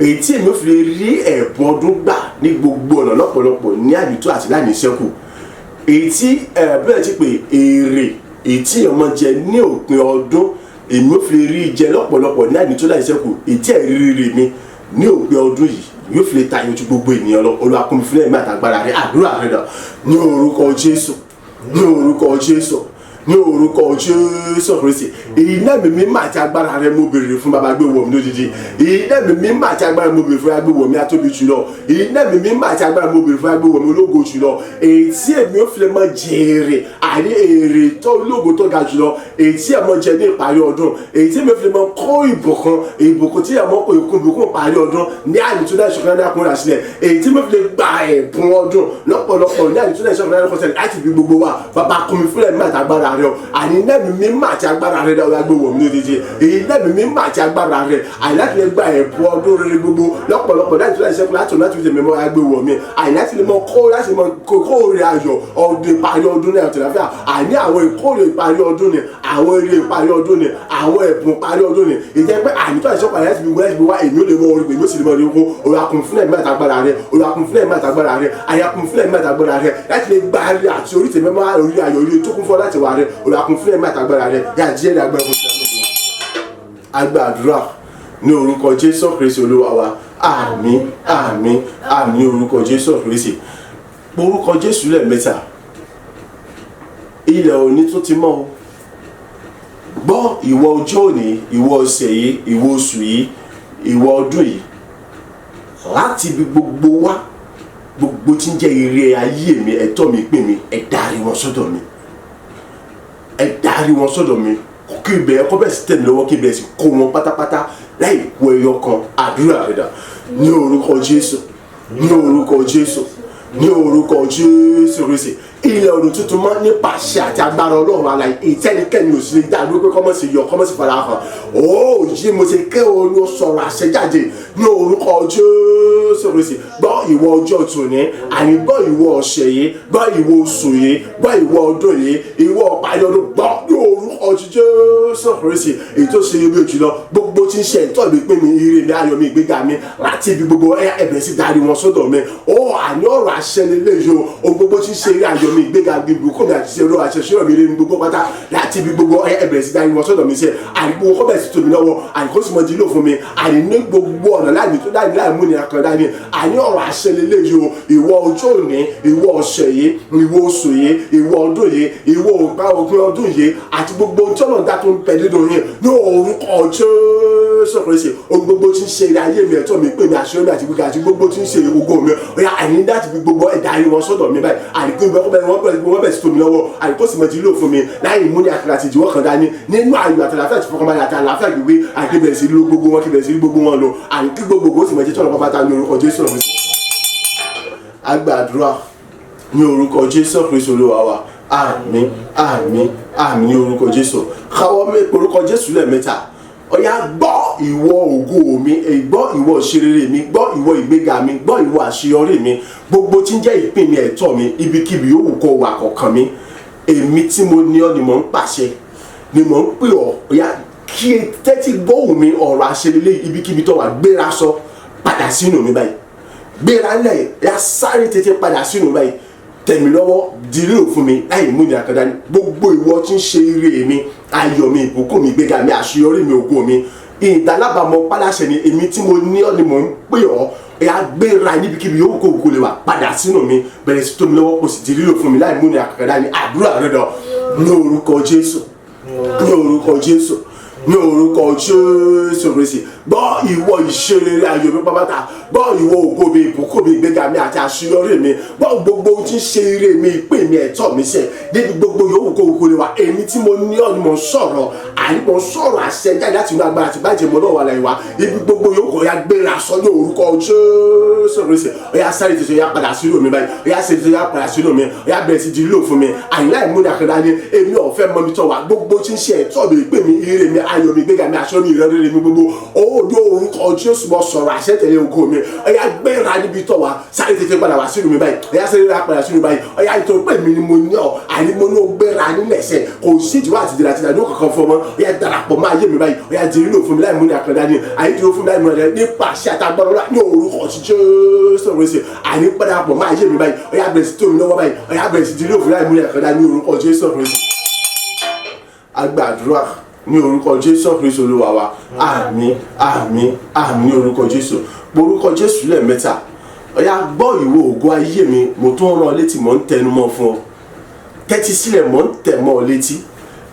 èyí tí èmi ò fi lè rí ẹ̀bùn ọdún gbà ní gbogbo ọ̀nà lọ́pọ̀lọpọ̀ ní àìtú àti láìníṣẹ́kù, èyí tí bẹ́ẹ̀ ti pé èrè èyí tí ọmọ jẹ ní òpin ọdún èmi ò fi lè rí jẹ lọ́pọ̀lọpọ̀ ní àìtú láìníṣẹ́kù, èyí tí ẹ̀rí rere mi ní òpin ọdún yìí yóò fi lè tayọ ju gbogbo ènìyàn lọ. Olúwa kún mi fún ẹ̀mí àtàgbára rẹ. Àdúrà rẹ dà ní orúkọ Jésù, ní orúkọ Jésù, ní orúkọ Jésù Kristi. Iná mi mímọ́ àti agbára rẹ mo béèrè fún bàbá gbé wọ̀ mí lódìdí. Iná mi mímọ́ àti agbára mo béèrè fún agbé wọ̀ mí atóbi jùlọ. Iná mi mímọ́ àti agbára mo béèrè fún agbé wọ̀ mí ológo jùlọ. Èyí tí èmi ò fi lè mọ jèrè àní èrè tó ológo tó ga jùlọ. Èyí tí èmi jẹ ní ìparí ọdún. Èyí tí èmi ò fi lè mọ kó ìbùkún tí èmi kó ìbùkún ìparí ọdún ní àyètúndà ìṣọ̀kan náà kúnra sílẹ̀. Èyí tí èmi ò fi lè gba ẹ̀bùn ọdún lọ́pọ̀lọpọ̀ ní àyètúndà ìṣọ̀kan náà kúnra sílẹ̀ láti fi gbogbo wa bàbá kún mi fúnlẹ̀ mímọ́ àti agbára rẹ o. Àní iná mi mímọ́ àti agbára rẹ dáwọ́ agbé wọ̀ mí lódìdí. Iná mi mímọ́ àti agbára rẹ àní láti lè gba ẹ̀bùn ọdún rere gbogbo lọ́pọ̀lọpọ̀ láti tún láti láti láti fi mímọ́ agbé wọ̀ mí. Àní láti lè mọ láti mọ kóòrè ayọ̀ ọdún ìparí ọdún ní àtìláfíà. Àní àwọn ìkórè ìparí ọdún ni àwọn eré ìparí ọdún ni àwọn ẹ̀bùn ìparí ọdún ni. Ìjẹ́ pé àní tó àìsàn pàdé láti fi wá èmi ò lè mọ orí pé èmi ò sì lè mọ orí kó olùwàkùn fúnlẹ̀ mímọ́ àti agbára rẹ olùwàkùn fúnlẹ̀ mímọ́ àti agbára rẹ àyàkùn fúnlẹ̀ mímọ́ àti agbára rẹ láti lè gba ayé àti orí tèmi máa orí ayọ̀ orí tó kún fún láti wà rẹ olùwàkùn fúnlẹ̀ mímọ́ àti agbára rẹ yà jíjẹ́ agbára fún agbàdúrà ní orúkọ Jésù Kristi Olúwa wa. Àmín àmín àmín orúkọ Jésù Kristi. Orúkọ Jésù lẹ́ẹ̀mẹ́ta. Ilẹ̀ òní tó ti mọ́ o. Gbọ́ ìwọ ọjọ́ òní, ìwọ ọ̀sẹ̀ yìí, ìwọ oṣù yìí, ìwọ ọdún yìí. Láti ibi gbogbo wá, gbogbo tí ń jẹ́ ire ayé mi, ẹ̀tọ́ mi, ìpín mi, ẹ dárí wọn sọ́dọ̀ mi. Ẹ dárí wọn sọ́dọ̀ mi. Kí ibẹ̀ ẹ̀kọ́ bẹ̀ sí tẹ̀mí lọ́wọ́ kí ibẹ̀ sì kó wọn pátápátá láì kó ẹyọ kan. Àdúrà rẹ̀ dà ní orúkọ Jésù, ní orúkọ Jésù, ní orúkọ Jésù Kristi. Ilẹ̀ ọdún tuntun máa ń nípasẹ̀ àti agbára Ọlọ́run alààyè ìtẹ́nikẹ́ni ò sì lè dá dúró pé kọ́mọ̀ sí yọ kọ́mọ̀ sí fara hàn. Ó yí mo ṣe ké olú sọ̀rọ̀ àṣẹjáde ní orúkọ Jésù Kristi. Gbọ́ ìwọ ọjọ́ tòní, àní gbọ́ ìwọ ọ̀sẹ̀ yìí, gbọ́ ìwọ oṣù yìí, gbọ́ ìwọ ọdún yìí, ìwọ ọ̀páyé ọdún, gbọ́ ní orúkọ Jésù Kristi. Èyí tó ṣe ibi òjì lọ gbogbo tí ń ṣe ẹ̀tọ́ mi pé mi ire mi ayọ̀ mi ìgbéga mi láti ibi gbogbo ẹ̀bẹ̀ sí darí wọn sọ́dọ̀ mi. Ó àní ọ̀rọ̀ àṣẹ lélẹ́yìí o, ohun gbogbo tí ń ṣe ire ayọ̀ mi ìgbéga gbogbo kọ́ mi àti ṣe olówó àṣẹ ṣé ọ̀mí lé gbogbo pátá láti ibi gbogbo ẹ̀bẹ̀ sí darí wọn sọ́dọ̀ mi ṣe àdìgbò kọ́ bẹ̀ sí tòmí lọ́wọ́ àdìgbò sì mọ di lò fún mi àdìní gbogbo ọ̀nà láàmì tó dáni láì múni àkàn dání àní ọ̀rọ̀ àṣẹ lélẹ́yìí o. Ìwọ ọjọ́ òní, ìwọ ọ̀sẹ̀ yìí, ìwọ oṣù yìí, ìwọ ọdún yìí, ìwọ òpin ọdún yìí àti gbogbo tọ́nà dá tó ń pẹ́ nínú yín ní orúkọ Jésù Kristi. Ohun gbogbo tí ń ṣe ilé ayé mi ẹ̀tọ́ mi pé mi àṣeyọrí àti gbígbà àti gbogbo tí ń ṣe ògo mi ọ̀yà àní láti fi gbogbo ẹ̀dá ayé wọn sọ́dọ̀ mi báyìí àdìgbò wọ́n bẹ̀ sí tòmí lọ́wọ́ àdìgbò sì mọ̀ ti lò fún mi láì mú ní àkàrà àti ìdíwọ́ kan dání nínú ayọ̀ àtàlàfẹ́ àti fọkànbalẹ̀ àti àlàáfíà gbígbé àdìgbò bẹ̀rẹ̀ sí ló gbogbo wọn kí bẹ̀rẹ̀ sí gbogbo wọn lò àdìgbò gbogbo sì mọ̀ jẹ́ tọ́nà pátá ní orúkọ Jésù Kristi. Agbàdúrà ní orúkọ Jésù Kristi Olúwa wa. Àmín àmín àmín ní orúkọ Jésù. Káwọ́ mi orúkọ Jésù lẹ́ẹ̀mẹ́ta. Ọ̀yá gbọ́ ìwọ ògo mi, gbọ́ ìwọ ìṣerere mi, gbọ́ ìwọ ìgbéga mi, gbọ́ ìwọ àṣeyọrí mi, gbogbo tí ń jẹ́ ìpín mi ẹ̀tọ́ mi, ibikíbi yòówù kó wà kọ̀ọ̀kan mi. Èmi tí mo ní ọ ni mò ń pàṣẹ, ni mò ń pè ọ́. Ọ̀yá kí tẹ́tí gbóhùn mi ọ̀rọ̀ àṣelélé ibikíbi tó wà gbéra sọ padà sínú mi báyìí. Gbéra lẹ̀ yá sáré tètè padà sínú báyìí. Tẹ̀mí lọ́wọ́ dìrò fún mi láì mú ní àkàndá ní gbogbo ìwọ tí ń ṣe ire mi ayọ̀ mi ìbùkún mi ìgbéga mi àṣeyọrí mi ògo mi ìdálábàámọ̀ pálásẹ̀ ni èmi tí mo ní ọ́ ni mò ń pè ọ́ ẹ̀yà gbéra níbikíbi yòówù kó ògo lè wà padà sínú mi bẹ̀rẹ̀ sí tómi lọ́wọ́ kò sì dìrò fún mi láì mú ní àkàndá ní àdúrà rẹ̀ dọ̀ ní orúkọ Jésù ní orúkọ Jésù ní orúkọ Jésù Kristi. Gbọ́ ìwọ ìṣerere ayọ̀ mi pápátá, gbọ́ ìwọ ògo mi ìbùkún mi ìgbéga mi àti àṣeyọrí mi, gbọ́ gbogbo ohun tí ń ṣe ire mi ìpín mi ẹ̀tọ́ mi ṣe débi gbogbo yòówù kó ògo lè wà èmi tí mo ní ọ́ ni mo ń sọ̀rọ̀ àní mo ń sọ̀rọ̀ àṣẹ jáde láti inú agbára àti báyìí mo náà wà láyé wa ibi gbogbo yòówù kó ya gbéra sọ ní orúkọ Jésù Kristi. Ọ̀yá sáré tètè ya padà sínú mi báyìí, ọ̀yá sáré tètè ya padà sínú mi, ọ̀yá bẹ̀rẹ̀ sí di lílò fún mi àní láì múni àkàndá ní èmi ọ̀fẹ́ mọ́ mi tọ́ wa gbogbo tí ń ṣe ẹ̀tọ́ mi ìpín mi ire mi ayọ̀ mi ìgbéga mi àṣeyọrí mi ìrẹ́rẹ́rẹ́ mi gbogbo ní orúkọ Jésù mo sọ̀rọ̀ àṣẹ tẹ̀lé ògo mi. Ọ̀yá gbéra níbi tọ́ wa sáré tètè padà wá sínú mi báyìí, ọ̀yá sáré tètè padà sínú mi báyìí, ọ̀yá ìtọ́ pé mi ni mo ní ọ́ àní mo ní o gbéra nílẹ̀ ẹsẹ̀ kò sí ìdíwọ́ àti ìdílé àti ìdájọ́ kankan fún ọmọ. Ọ̀yá darapọ̀ máa yé mi báyìí, ọ̀yá dìrí lò fún mi láì mú ní àkàndá ní àyè dúró fún mi láì mú ní àkàndá nípa àṣẹ àtàgbọ́n ọlá ní orúkọ Jésù Kristi àní darapọ̀ máa yé mi báyìí, ọ̀yá bẹ̀rẹ̀ sí tó mi lọ́wọ́ báyìí, ọ̀yá bẹ̀rẹ̀ sí dìrí lò fún mi láì mú ní àkàndá ní orúkọ Jésù Kristi. Agbàdúrà ní orúkọ Jésù Kristi Olúwa wa. Àmín àmín àmín ní orúkọ Jésù. Orúkọ Jésù lẹ́ẹ̀mẹ́ta. Ọ̀yá gbọ́ ìwọ ògo ayé mi mo tún rán ọ létí mò ń tẹnu mọ́ fún ọ. Tẹ́tí sílẹ̀ mò ń tẹ̀ mọ́ ọ létí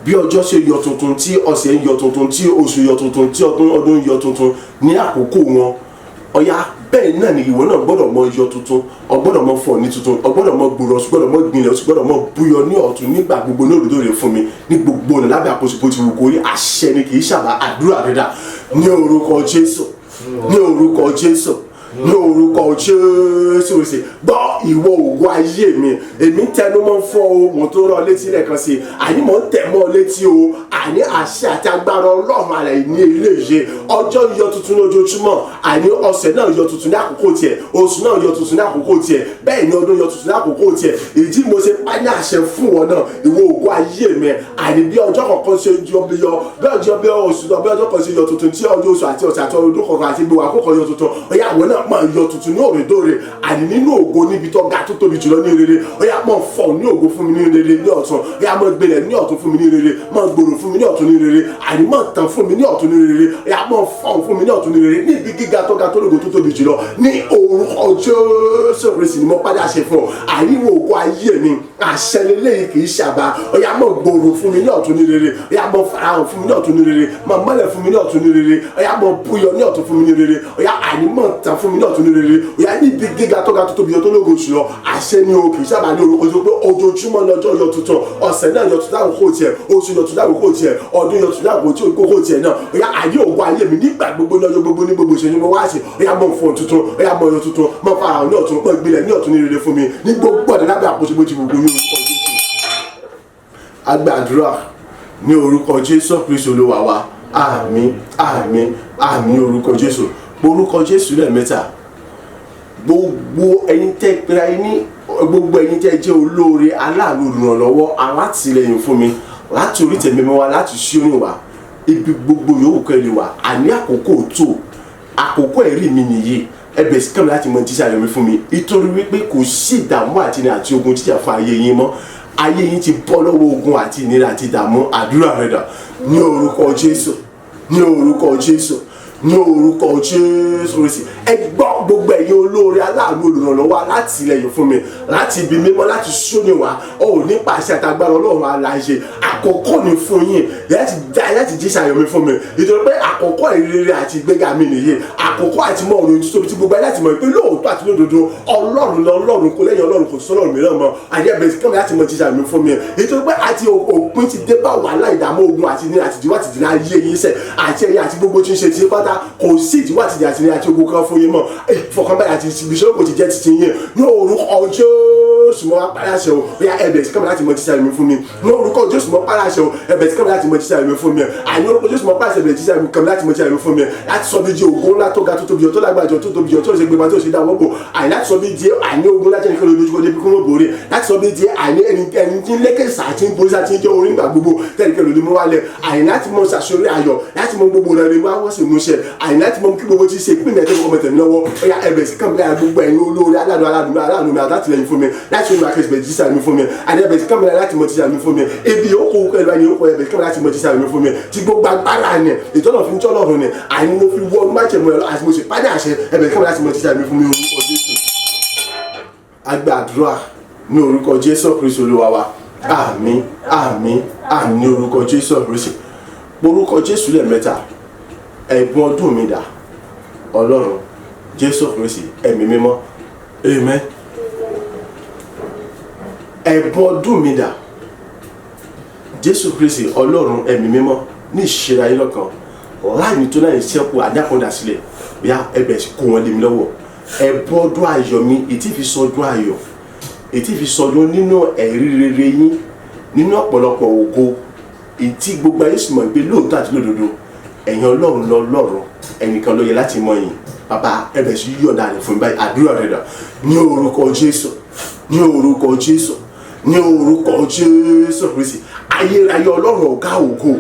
bí ọjọ́ ṣe yọ tuntun, tí ọ̀sẹ̀ ń yọ tuntun, tí oṣù yọ tuntun, tí ọdún yọ tuntun ní àkókò wọn, ọ̀yá bẹ́ẹ̀ náà ni ìwọ náà gbọ́dọ̀ mọ yọ tuntun, o gbọ́dọ̀ mọ fọ̀ ní tuntun, o gbọ́dọ̀ mọ gbòòrò, o gbọ́dọ̀ mọ gbìnlẹ̀, o gbọ́dọ̀ mọ búyọ ní ọ̀tun nígbà gbogbo ní òrùdó fún mi ní gbogbo ọ̀nà lábẹ́ àkóso bó ti wù kó rí. Àṣẹ ni kì í ṣàbá, àdúrà rẹ̀ dà ní orúkọ Jésù, ní orúkọ Jésù, ní orúkọ Jésù. Ṣe gbọ́ ìwọ ògo ayé mi, èmi tẹnu mọ́ fún ohun tó rọ létí lẹ́ẹ̀kan sí, àní mò ń tẹ̀ mọ́ létí o, àní àṣẹ àti agbára Ọlọ́run àlàyé ní ilé ìṣe. Ọjọ́ yọ tuntun lójoojúmọ́, àní ọ̀sẹ̀ náà yọ tuntun ní àkókò tiẹ̀, oṣù náà yọ tuntun ní àkókò tiẹ̀, bẹ́ẹ̀ ni ọdún yọ tuntun ní àkókò tiẹ̀. Ìdí mo ṣe pa ní àṣẹ fún wọn náà, ìwọ ògo ayé mi, àní bí ọjọ́ kọ̀ọ̀kan ṣe yọ bí ọjọ́ bí oṣù náà, bí ọjọ́ kan ṣe yọ tuntun, tí ọjọ́ oṣù àti ọ̀sẹ̀ àti ọdún kọ̀ọ̀kan àti gbogbo àkókò yọ tuntun, ọ̀yá àwọn náà máa yọ tuntun ní òrèdóòrè, àní nínú ògo níbi tó ga tó tóbi jùlọ ní rere. Ọ̀yá máa fọ̀ ní ògo fún mi ní rere ní ọ̀tun, ọ̀yá máa gbélẹ̀ ní ọ̀tun fún mi ní rere, máa gbòòrò fún mi ní ọ̀tun ní rere, àní máa tàn fún mi ní ọ̀tun ní rere, ọ̀yá máa fọ̀ fún mi ní ọ̀tun ní rere, ní ibi gíga tó ga tó lógo tó tóbi jùlọ ní orúkọ Jésù Kristi ni mo padà ṣe fún ọ. Àní wo ògo ayé mi, àṣẹ lélẹ́yìn kì í ṣàbá, ọ̀yá máa gbòòrò fún mi ní ọ̀tun ní rere, ọ̀yá máa farahàn fún mi ní ọ̀tun ní rere, máa mọ́lẹ̀ fún mi ní ọ̀tun ní rere, ọ̀yá máa búyọ ní ọ̀tun fún mi ní rere, ọ̀yá àní máa tàn fún mi ní ọ̀tun ní rere, ọ̀yá ní ibi gíga tó ga tó tóbi tó lógo jùlọ. Àṣẹ ni o kì í sábà ní orúkọ tó pé ojoojúmọ́ lọ́jọ́ yọ tuntun, ọ̀sẹ̀ náà yọ tuntun lákòókò tiẹ̀, oṣù yọ tuntun lákòókò tiẹ̀, ọdún yọ tuntun lákòókò tiẹ̀ náà. Ọ̀yá ayé ògo ayé mi nígbà gbogbo lọ́jọ́ gbogbo ní gbogbo ìṣẹ́jú mo wá sí, ọ̀yá mọ̀ fún tuntun, ọ̀yá mọ̀ yọ tuntun, mọ̀ fara ní ọ̀tun, mọ̀ ìgbìlẹ̀ ní ọ̀tun ní rere fún mi ní gbogbo ọ̀dẹ̀ lábẹ́ àkóso bó ti gbogbo ní orúkọ Jésù. A gba àdúrà ní orúkọ Jésù Kristi Olúwa wa. Àmín, àmín, àmín orúkọ Jésù. Orúkọ Jésù lẹ́ẹ̀mẹ́ta. Gbogbo ẹ̀yin tẹ́ pera yín ní gbogbo ẹ̀yin tẹ́ jẹ́ olóore aláàánú olùrànlọ́wọ́ alátìlẹ́yìn fún mi láti orí tẹ̀mí mi wá láti ṣíorin wá ibi gbogbo yòówù kẹ́lẹ́ wá àní àkókò tó àkókò ẹ̀rí mi nìyí ẹbẹ̀ sí kàmí láti mọ jíjà yọmi fún mi nítorí wípé kò sí ìdààmú àti ogun jíjà fún ayé yín mọ́. Ayé yín ti bọ́ lọ́wọ́ ogun àti ìnira àti ìdààmú. Àdúrà rẹ̀ dà ní orúkọ Jésù, ní orúkọ Jésù, ní orúkọ Jésù Kristi. Ẹ gbọ́ gbogbo ẹ̀yin olóore aláàánú olùrànlọ́wọ́ alátìlẹ́yìn fún mi láti ibi mímọ́ láti ṣóni wá ò ní pàṣẹ àtàgbára Ọlọ́run aláṣẹ. Àkọ́kọ́ ni fún yín láti jí ṣàyọ̀mí fún mi nítorí pé àkọ́kọ́ ìrere àti ìgbéga mi nìyí. Àkọ́kọ́ àti mọ ọ̀rọ̀ ìtútóbi tí gbogbo ẹ láti mọ̀ pé lóòótọ́ àti lódodo Ọlọ́run lọ́lọ́run kò lẹ́yìn Ọlọ́run kò sí Ọlọ́run mìíràn mọ́. Àyẹ̀bẹ̀ sí kọ́mi láti mọ jí ṣàyọ̀mí fún mi nítorí pé àti òpin ti dé bá wàhálà ìdààmú ogun àti ní àti ìdíwọ́ àti ìdílé ayé yín sẹ̀ àti ẹ̀yà àti gbogbo tí ń ṣe ti pátá kò sí ìdíwọ́ àti ìdílé àti ní àti ogun kan fún yín mọ́. Ìfọkànbalẹ̀ àti ìbísọ̀ kò ti jẹ́ ti yín ní orúkọ Jésù mọ́ pàṣẹ o. Bóyá ẹ̀bẹ̀ sí kọ́mi láti mọ jí ṣàyọ̀mí fún mi ní orúkọ Jésù mọ́ pàṣẹ o. Ẹ̀bẹ̀ sí kọ́mi láti mọ jí ṣàyọ̀mí fún mi àní orúkọ Jésù mọ́ pàṣẹ ẹ̀bẹ̀ jí ṣàyọ̀mí kọ́mi láti mọ jí ṣàyọ̀mí fún mi láti sọ bí di ogun ńlá tó ga tó tóbi tó lágbàjọ tó tóbi tó ṣe gbẹmọ tó ṣe dáwọ́ bò àní láti sọ bí di àní ogun láti ẹni kí lójú kó débi kó mọ̀ bòrè láti sọ bí di àní ẹni tí ń lékèsà àti ń borí àti ń jẹ́ orí ńgbà gbogbo tẹ́lẹ̀ kí lójú mú wálẹ̀ àní láti mọ ṣàṣọrí ayọ̀ láti mọ gbogbo rẹ̀ wá wọ́n sì mú ṣẹ àní láti mọ kí gbogbo ti ṣe ìpínlẹ̀ tó kọ́ mọ̀tẹ̀mí lọ́wọ́ ọ̀yà ẹ̀bẹ̀ sí kàmílẹ̀ gbogbo ẹ̀yin olóore aláàánú mi àtàtìlẹ́yìn fún mi láti ṣe àkẹ́sì bẹ̀rẹ̀ jísà mi fún mi àní ẹ̀bẹ̀ sí kàmílẹ̀ láti mọ jísà mi fún mi ebi yòókù pẹ̀lú ẹni yòókù ẹ̀bẹ̀ sí kàmílẹ̀ láti mọ jísà mi fún mi tí gbogbo agbára ni ìtọ́nà fi ń tọ́lọ́run ni àní mo fi wọ́n má jẹ̀mú ẹ̀rọ àti mo sì pàdé àṣẹ ẹ̀bẹ̀ sí kàmílẹ̀ láti mọ jísà mi fún mi orúkọ Jésù. A gba àdúrà ní orúkọ Jésù Kristi Olúwa wa. Àmín, àmín, àmín ní orúkọ Jésù Kristi. Orúkọ Jésù lẹ́ẹ̀mẹ́ta. Ẹ̀bùn ọdún mi dà Ọlọ́run Jésù Kristi ẹ̀mí mímọ́. Amen. Ẹ̀bùn ọdún mi dà Jésù Kristi Ọlọ́run ẹ̀mí mímọ́ ní ìṣẹ́ra yín lọ́kàn láàrin tó náà ìṣẹ́kù àdákọ̀dà sílẹ̀ bí ẹbẹ̀ kó wọn lé mi lọ́wọ́. Ẹ̀bùn ọdún ayọ̀ mi ètí fi sọdún ayọ̀ ètí fi sọdún nínú ẹ̀rí rere yín nínú ọ̀pọ̀lọpọ̀ ògo ètí gbogbo ayé sì mọ̀ pé lóòótọ́ àti lódodo ẹ̀yin Ọlọ́run lọ́lọ́run ẹnìkan ló yẹ láti mọ̀ yín. Bàbá ẹbẹ̀ sí yọ̀ǹda rẹ̀ fún mi báyìí àdúrà rẹ̀ dà ní orúkọ Jésù, ní orúkọ Jésù, ní orúkọ Jésù Kristi. Ayérayé Ọlọ́run ọ̀gá ògo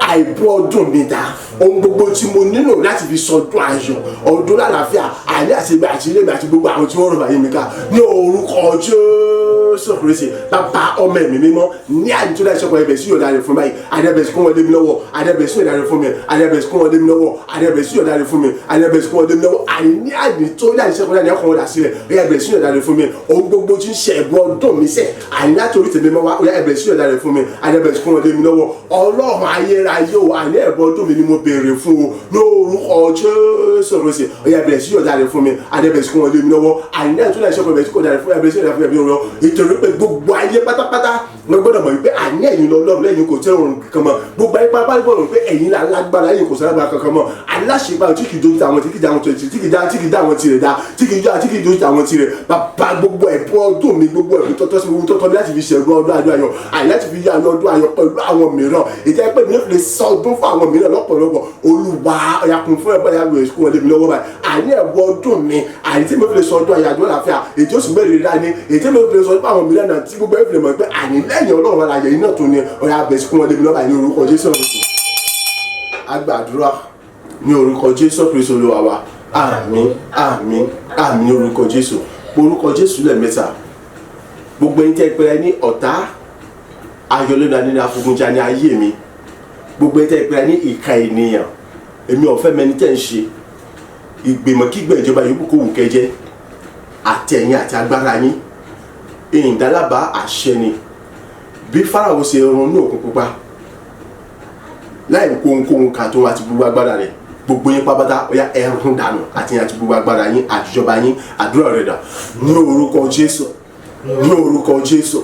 àìbọ̀ ọdún mi dá ohun gbogbo tí mo nílò láti fi sọdún ayọ̀ ọdún lálàáfíà àní àti ìgbà àti ilé mi àti gbogbo àwọn tí wọ́n rọ̀ báyìí mi ká ní orúkọ Jésù Jésù Kristi bàbá ọmọ ẹ̀mí mímọ́ ní àdúrà ìṣọ̀kan ẹ̀bẹ̀ sí yọ̀dá rẹ̀ fún báyìí àdẹ́bẹ̀ sí kó wọn lé mi lọ́wọ́ àdẹ́bẹ̀ sí yọ̀dá rẹ̀ fún mi àdẹ́bẹ̀ sí kó wọn lé mi lọ́wọ́ àdẹ́bẹ̀ sí yọ̀dá rẹ̀ fún mi àdẹ́bẹ̀ sí kó wọn lé mi lọ́wọ́ àní àní tó ní àdìsẹ́kọ̀ọ́ ní ẹ̀kọ́ ọ̀dà sílẹ̀ ẹ̀bẹ̀ sí yọ̀dá rẹ̀ fún mi ohun gbogbo tí ń ṣe ẹ̀bùn ọdún mi sẹ̀ àní látòrí tèmi mọ́ wá ẹ̀bẹ̀ sí yọ̀dá rẹ̀ fún mi àdẹ́bẹ̀ sí kó wọn lé mi lọ́wọ́ ọlọ́run ayérayé o àní ẹ̀bùn ọdún mi ni mo béèrè fún o lórúkọ Jésù Kristi ẹ̀bẹ̀ sí yọ̀dá rẹ̀ fún mi àdẹ́bẹ̀ sí kó wọn lé mi lọ́wọ́ àní látòrí àdìsẹ́kọ̀ọ́ ẹ̀bẹ̀ sí kó yọ̀dá rẹ̀ fún ẹ̀bẹ̀ sí yọ̀dá rẹ̀ fún mi ìtòrí pé gbogbo ayé pátápátá wọ́n gbọ́dọ̀ mọ̀ wípé àní ẹ̀yin lọ́lọ́run lẹ́yìn kò tẹ́ òrùn kankan mọ́ gbogbo ayé pátápátá gbọ́dọ̀ pé ẹ̀yin là lágbára lẹ́yìn kò sálágbára kankan mọ́ aláṣepá tí kì í dojú àwọn tí kì í dá àwọn tí kì í dá àwọn tirẹ̀ dá tí kì í dojú àwọn tirẹ̀ bàbá gbogbo ẹ̀bùn ọdún mi gbogbo ẹ̀bùn tọ́tọ́ sí gbogbo tọ́tọ́ mi láti fi ṣẹ̀gbọ́n ọdún ayọ̀ àyè láti fi yá ọdún ayọ̀ pẹ̀lú àwọn mìíràn ìjẹ́ pé mi lè sọ ọdún fún àwọn mìíràn lọ́pọ̀lọpọ̀ Olúwa ọ̀yàkùn fún ẹ̀bọ́n yà lóye kó wọn lé mi lọ́wọ́ báyìí àní ẹ̀bùn ọdún mi àyè tí mo fi lè sọ ọdún ayọ̀ àdúrà láfíà èyí ó sì gbẹ́rẹ̀ dání èyí tí mo fi lè sọ ọdún àwọn mìíràn náà tí gbogbo ẹ̀fẹ̀ mọ̀ pé àní lẹ́yìn Ọlọ́run aláyẹ̀ iná tó ní ọ̀yà abẹ́sí kó wọn lé mi lọ́wọ́ ní orúkọ Jésù Kristi agbàdúrà ní orúkọ Jésù Kristi Olúwa wa àmín àmín àmín ní orúkọ Jésù orúkọ Jésù lẹ́ẹ̀mẹ́ta gbogbo ẹni tẹ́ pẹ́rẹ́ ní ọ̀tá ayọ̀lẹ́nu nínú afogunjà ní ayé mi gbogbo ẹni tẹ́ pẹ́rẹ́ ní ìka ènìyàn èmi ọ̀fẹ́ mẹni tẹ́ ń ṣe ìgbìmọ̀kígbẹ̀ ìjọba yòókù kò wù kẹjẹ àtẹ̀yìn àti agbára yín ìdálábà àṣẹ ni bí Fáráò ṣe run ní òkun pupa láì kóhunkóhun kan tó àti gbogbo agbára rẹ̀ gbogbo yín pápátá ọ̀yá ẹ̀rùn dànù àti gbogbo agbára yín àtijọba yín àdúrà rẹ̀ dà ní orúkọ Jésù ní orúkọ Jésù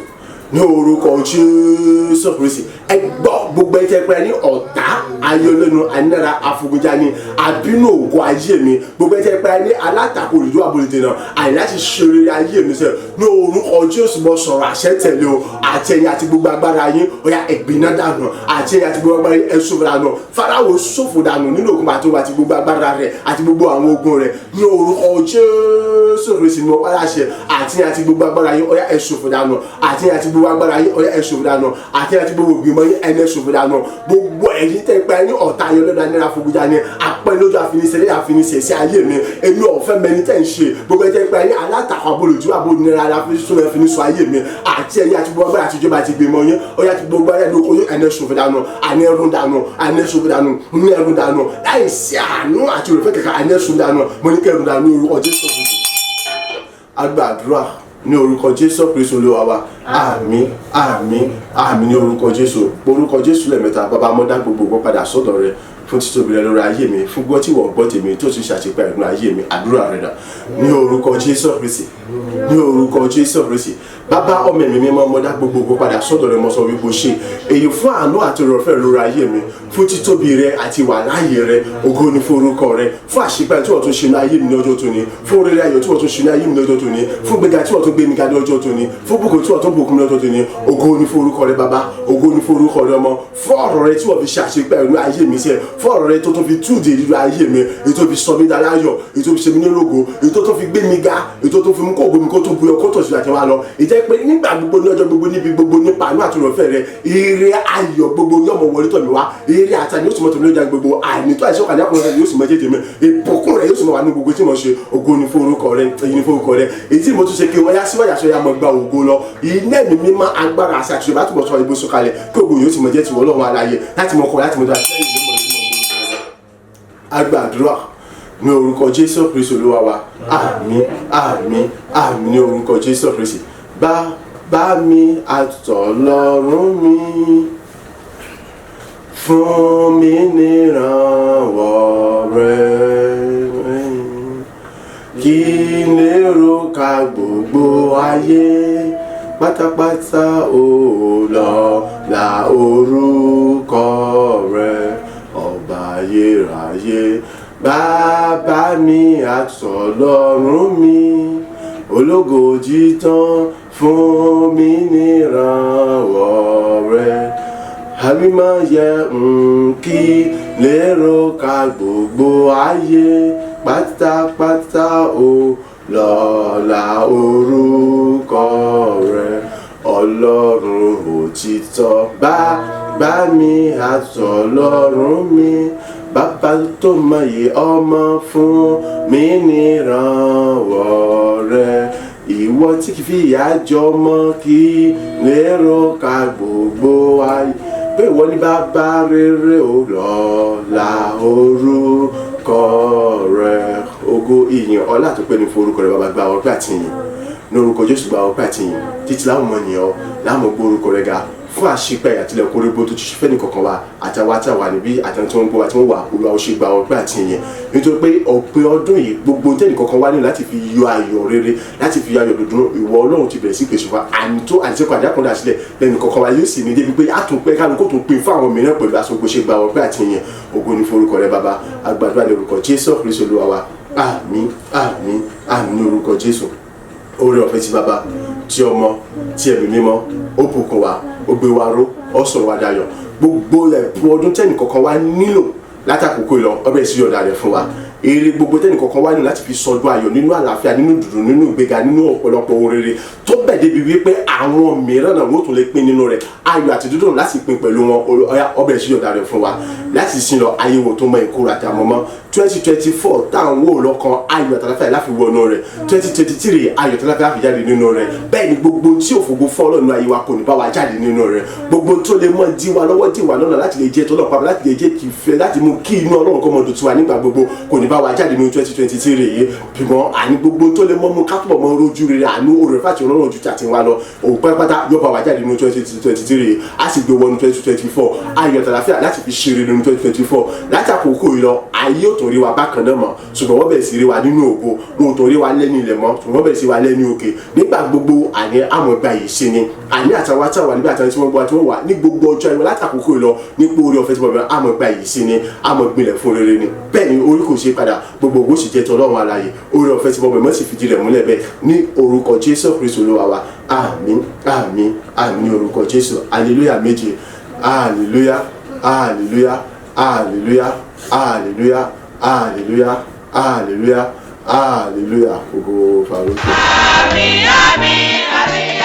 ní orúkọ Jésù Kristi ẹ gbọ́ gbogbo ẹ tẹ́ pé ní ọ̀tá ayọ̀lẹ́nu anára afogunjà ni àbínú ògo ayé mi gbogbo ẹ tẹ́ pé ní alátakò ìlú àbòlùdè náà àìláti ṣeré ayé mi sẹ ní orúkọ Jésù bọ́ sọ̀rọ̀ àṣẹ tẹ̀lé o àti ẹ̀yin àti gbogbo agbára yín ọ̀yá ẹ̀gbìnà dànù àti ẹ̀yin àti gbogbo agbára yín ẹ̀ṣọ́ dànù Fáráò ṣòfò dànù nínú òkun àti gbogbo agbára rẹ̀ àti gbogbo àwọn ogun rẹ̀ ní orúkọ Jésù Kristi ní ọ̀pá láṣẹ àti ẹ̀yin àti gbogbo agbára yín ọ̀yá ẹ̀ṣọ́ dànù àti ẹ̀yin àti gbogbo agbára yín ọ̀yá ẹ̀ṣọ́ dànù àti ẹ̀yin àti gbogbo ìgbìmọ̀ yín ẹ̀ṣọ́ dànù gbogbo ẹ̀yin tẹ́ pé ní ọ̀tá ayọ̀lẹ́nu anára afogunjà ni apẹ́ lójú àfinisẹ́lẹ̀ àfinisẹ́sẹ́ ayé mi èmi ọ̀fẹ́ mẹni tẹ́ ń ṣe gbogbo ẹ̀ tẹ́ pé ní alátakò àbòlùjú àbòlùnira àfinisọ ayé mi àti ẹ̀yin àti gbogbo agbára àtijọba àti ìgbìmọ̀ yín ọ̀yá àti gbogbo ayé lóko yín ẹ̀ṣọ́ dànù ẹ̀rùn dànù ẹ̀ṣọ́ dànù ní ẹ̀rùn dànù láìsí àánú àti òrùfẹ́ kẹ̀kẹ́ ẹ̀ṣọ́ dànù mo ní kẹ̀rùn dànù orúkọ Jésù agbàdúrà ní orúkọ Jésù Kristi Olúwa wa àmín àmín àmín ní orúkọ Jésù lẹ́ẹ̀mẹ́ta bàbá mọ́dá gbogbo padà sọ́dọ̀ rẹ fún títóbi rẹ lórí ayé mi fún gbọ́ tí wọ́n gbọ́ tèmi tó ti ṣàṣepẹ́ ẹ̀gbọ́n ayé mi àdúrà rẹ dà ní orúkọ Jésù Kristi ní orúkọ Jésù Kristi bàbá ọmọ ẹ̀mí mímọ́ mọ́dá gbogbo padà sọ́dọ̀ rẹ mọ́sọ̀ wípé ṣe èyí fún àánú àti ọ̀rọ̀fẹ́ lórí ayé mi fún títóbi rẹ àti wà láàyè rẹ ògo ni fún orúkọ rẹ fún àṣepẹ́ tí wọ́n tún ṣe ní ayé mi ní ọjọ́ tóní fún oríire ayọ̀ tí wọ́n tún ṣe ní ayé mi ní ọjọ́ tóní fún gbéga tí wọ́n tún gbé mi ga ní ọjọ́ tóní fún bùkún tí wọ́n tún bùkún mi ní ọjọ́ tóní ògo ni fún orúkọ rẹ bàbá ògo ni fún orúkọ rẹ ọmọ fún ọ̀rọ̀ rẹ tí wọ́n fi ṣe àṣepẹ́ ìlú ayé mi sẹ́ fún ọ̀rọ̀ rẹ tó tún fi túde ìlú ayé mi èyí tó fi sọ mí daláyọ̀ èyí tó fi ṣe mí ní ológo èyí tó tún fi gbé mi ga èyí tó tún fi mú kó ògo mi kó tún buyọ kó tọ̀ sí àtẹwà lọ ìjẹ́ pé nígbà gbogbo ní ọjọ́ gbogbo níbi gbogbo nípa àánú àti ìrọ̀fẹ́ rẹ ire ayọ̀ gbogbo yọmọ wọlé tọ̀ mí wá ire àtàní yóò sì mọ̀ tọ̀ mí lójà gbogbo àìnító àìsàn kàdé àkùnrin rẹ yóò sì mọ̀ jẹ́ tèmi ìbùkún rẹ yóò sì mọ̀ wà ní gbogbo tí mo ṣe ògo ni fún orúkọ rẹ èyí ni fún orúkọ rẹ èyí tí mo tún ṣe kí wọ́n yá síwájú aṣọ ya mọ̀ gba ògo lọ iná ẹ̀mí mímọ́ agbára àṣà àti ìṣòro àtúbọ̀ sọ ìbò sọ̀kalẹ̀ kí ògo yóò sì mọ̀ jẹ́ tiwọ́ Ọlọ́run aláyé láti mọ̀ kọ́ láti mọ̀ agbàdúrà ní orúkọ Jésù Kristi Olúwa wa àmín àmín àmín ní orúkọ Jésù Kristi bá mi àtọ̀lọ́run mi fún mi nírànwọ́ rẹ kí n lè rò ká gbogbo ayé pátápátá ó lọ la orúkọ rẹ ọba ayérayé bàbá mi àtọ̀lọ́run mi ológo jítan fún mi nírànwọ́ rẹ àrímáyẹ kí lérò ká gbogbo ayé pátápátá ó lọ́lá orúkọ rẹ ọlọ́run òtítọ́ bàbá mi àtọ̀lọ́run mi bàbá tó mọyì ọmọ fún mi nírànwọ́ rẹ ìwọ tí kì í fi ìyà jọmọ kí lérò ká gbogbo ayé pé ìwọ ní bàbá rere ò lọ́la orúkọ rẹ ògo ìyìn ọlá tó pé ní forúkọ rẹ bàbá gba ọpẹ́ àti ìyìn ní orúkọ Jésù gba ọpẹ́ àti ìyìn títí láwọn ọmọ ènìyàn láwọn gbórúkọ rẹ ga fún àṣepẹ́ àtìlẹ́kùn orígbó tó ti fẹ́ nìkankan wa àtàwọn àtàwà níbí àtàwọn tí wọ́n ń gbọ́ wa tí wọ́n wà Olúwa ó ṣe gba ọpẹ́ àti ìyìn nítorí pé òpin ọdún yìí gbogbo tẹ́nìkankan wá ní láti fi yọ ayọ̀ rere láti fi yọ ayọ̀ dùndún ìwọ Ọlọ́run ti bẹ̀rẹ̀ sí pèsè fún wa àmì tó àdìsẹ́kọ̀ àdàkùnrin àṣìlẹ̀ lẹ́nìkankan wa yóò sì ní débi pé àtúnpẹ́ kálukú tó pin fún àwọn mìíràn pẹ̀lú aṣogbó ṣe gba ọpẹ́ àti ìyìn ògo ní forúkọ rẹ bàbá àgbàdo àlè orúkọ Jésù Kristi Olúwa wa àmín àmín àmín ní orúkọ Jésù oore ọ̀fẹ́ ti bàbá ti ọmọ ti ẹ̀mí mímọ́ ó bùkún wa ó gbé wa ró ó sọ̀rọ̀ wa dayọ̀ gbogbo ẹ̀bùn ọdún tẹ́nìkankan wa nílò látàkókò lọ ọbẹ̀ sí ọ̀dà rẹ̀ fún wa èrè gbogbo tẹ́nìkankan wá ní láti fi sọdún ayọ̀ nínú àlàáfíà nínú ìdùnnú nínú ìgbéga nínú ọ̀pọ̀lọpọ̀ oríire tó bẹ̀ débi wípé àwọn mìíràn náà wọ́n tún lè pín nínú rẹ̀ ayọ̀ àti dídùn láti pín pẹ̀lú wọn ọbẹ̀ sí ọ̀dà rẹ̀ fún wa láti sin lọ ayé wo tó mọ ìkórè àti àmọ́mọ́ 2024 táwọn wò lọ́kàn ayọ̀ àtàláfíà láfi wọnú rẹ̀ 2023 ayọ̀ àtàláfíà láfi jáde nínú rẹ̀ bẹ́ẹ̀ ni gbogbo tí òfògo fọ́ ọlọ́run ayé wa kò ní bá wa jáde nínú rẹ̀ gbogbo tó lè mọ dí wa lọ́wọ́ dí wa lọ́nà láti lè jẹ́ tọ́lọ́pàá láti lè jẹ́ kìfẹ́ láti mú kí inú ọlọ́run kọ́ mọ́ dùn tiwa nígbà gbogbo kò ní bá wa jáde nínú 2023 yìí bímọ àní gbogbo tó lè mọ́ mú kápọ̀ mọ́ rojú rere àánú òrè fàtí ọlọ́run ojú tàti wa lọ òun pátápátá yóò bá wa jáde nínú 2023 a sì gbé wọnú 2024 ayọ̀ àtàláfíà láti fi ṣeré nínú 2024 láti àkókò yìí lọ ayé ò tún rí wa bákan náà mọ́ ṣùgbọ́n wọ́n bẹ̀rẹ̀ sí rí wa nínú ògo wọn ò tún rí wa lẹ́nu ilẹ̀ mọ́ ṣùgbọ́n wọ́n bẹ̀rẹ̀ sí wa lẹ́nu òkè nígbà gbogbo àní àmọ̀gbà yìí ṣe ni àní àtàwọn àtàwọn níbi àtàwọn tí wọ́n gbọ́ àti wọ́n wà ní gbogbo ọjọ́ ìwọ láti àkókò yìí lọ nípò orí ọ̀fẹ́ tí wọ́n bẹ̀rẹ̀ àmọ̀gbà yìí ṣe ni àmọ̀gbìnlẹ̀ fún rere ni bẹ́ẹ̀ ni orí kò ṣe padà gbogbo ògo sì jẹ́ tọ́lọ́run alààyè orí ọ̀fẹ́ tí wọ́n bẹ̀rẹ̀ mọ́ sì fìdí rẹ̀ múlẹ̀ bẹ́ẹ̀ ní orúkọ Jésù Kristi Olúwa wa àmín àmín àmín ní orúkọ Jésù hallelujah méje hallelujah hallelujah hallelujah hallelujah hallelujah hallelujah hallelujah ògo fàlùkù. Àmín àmín àmín.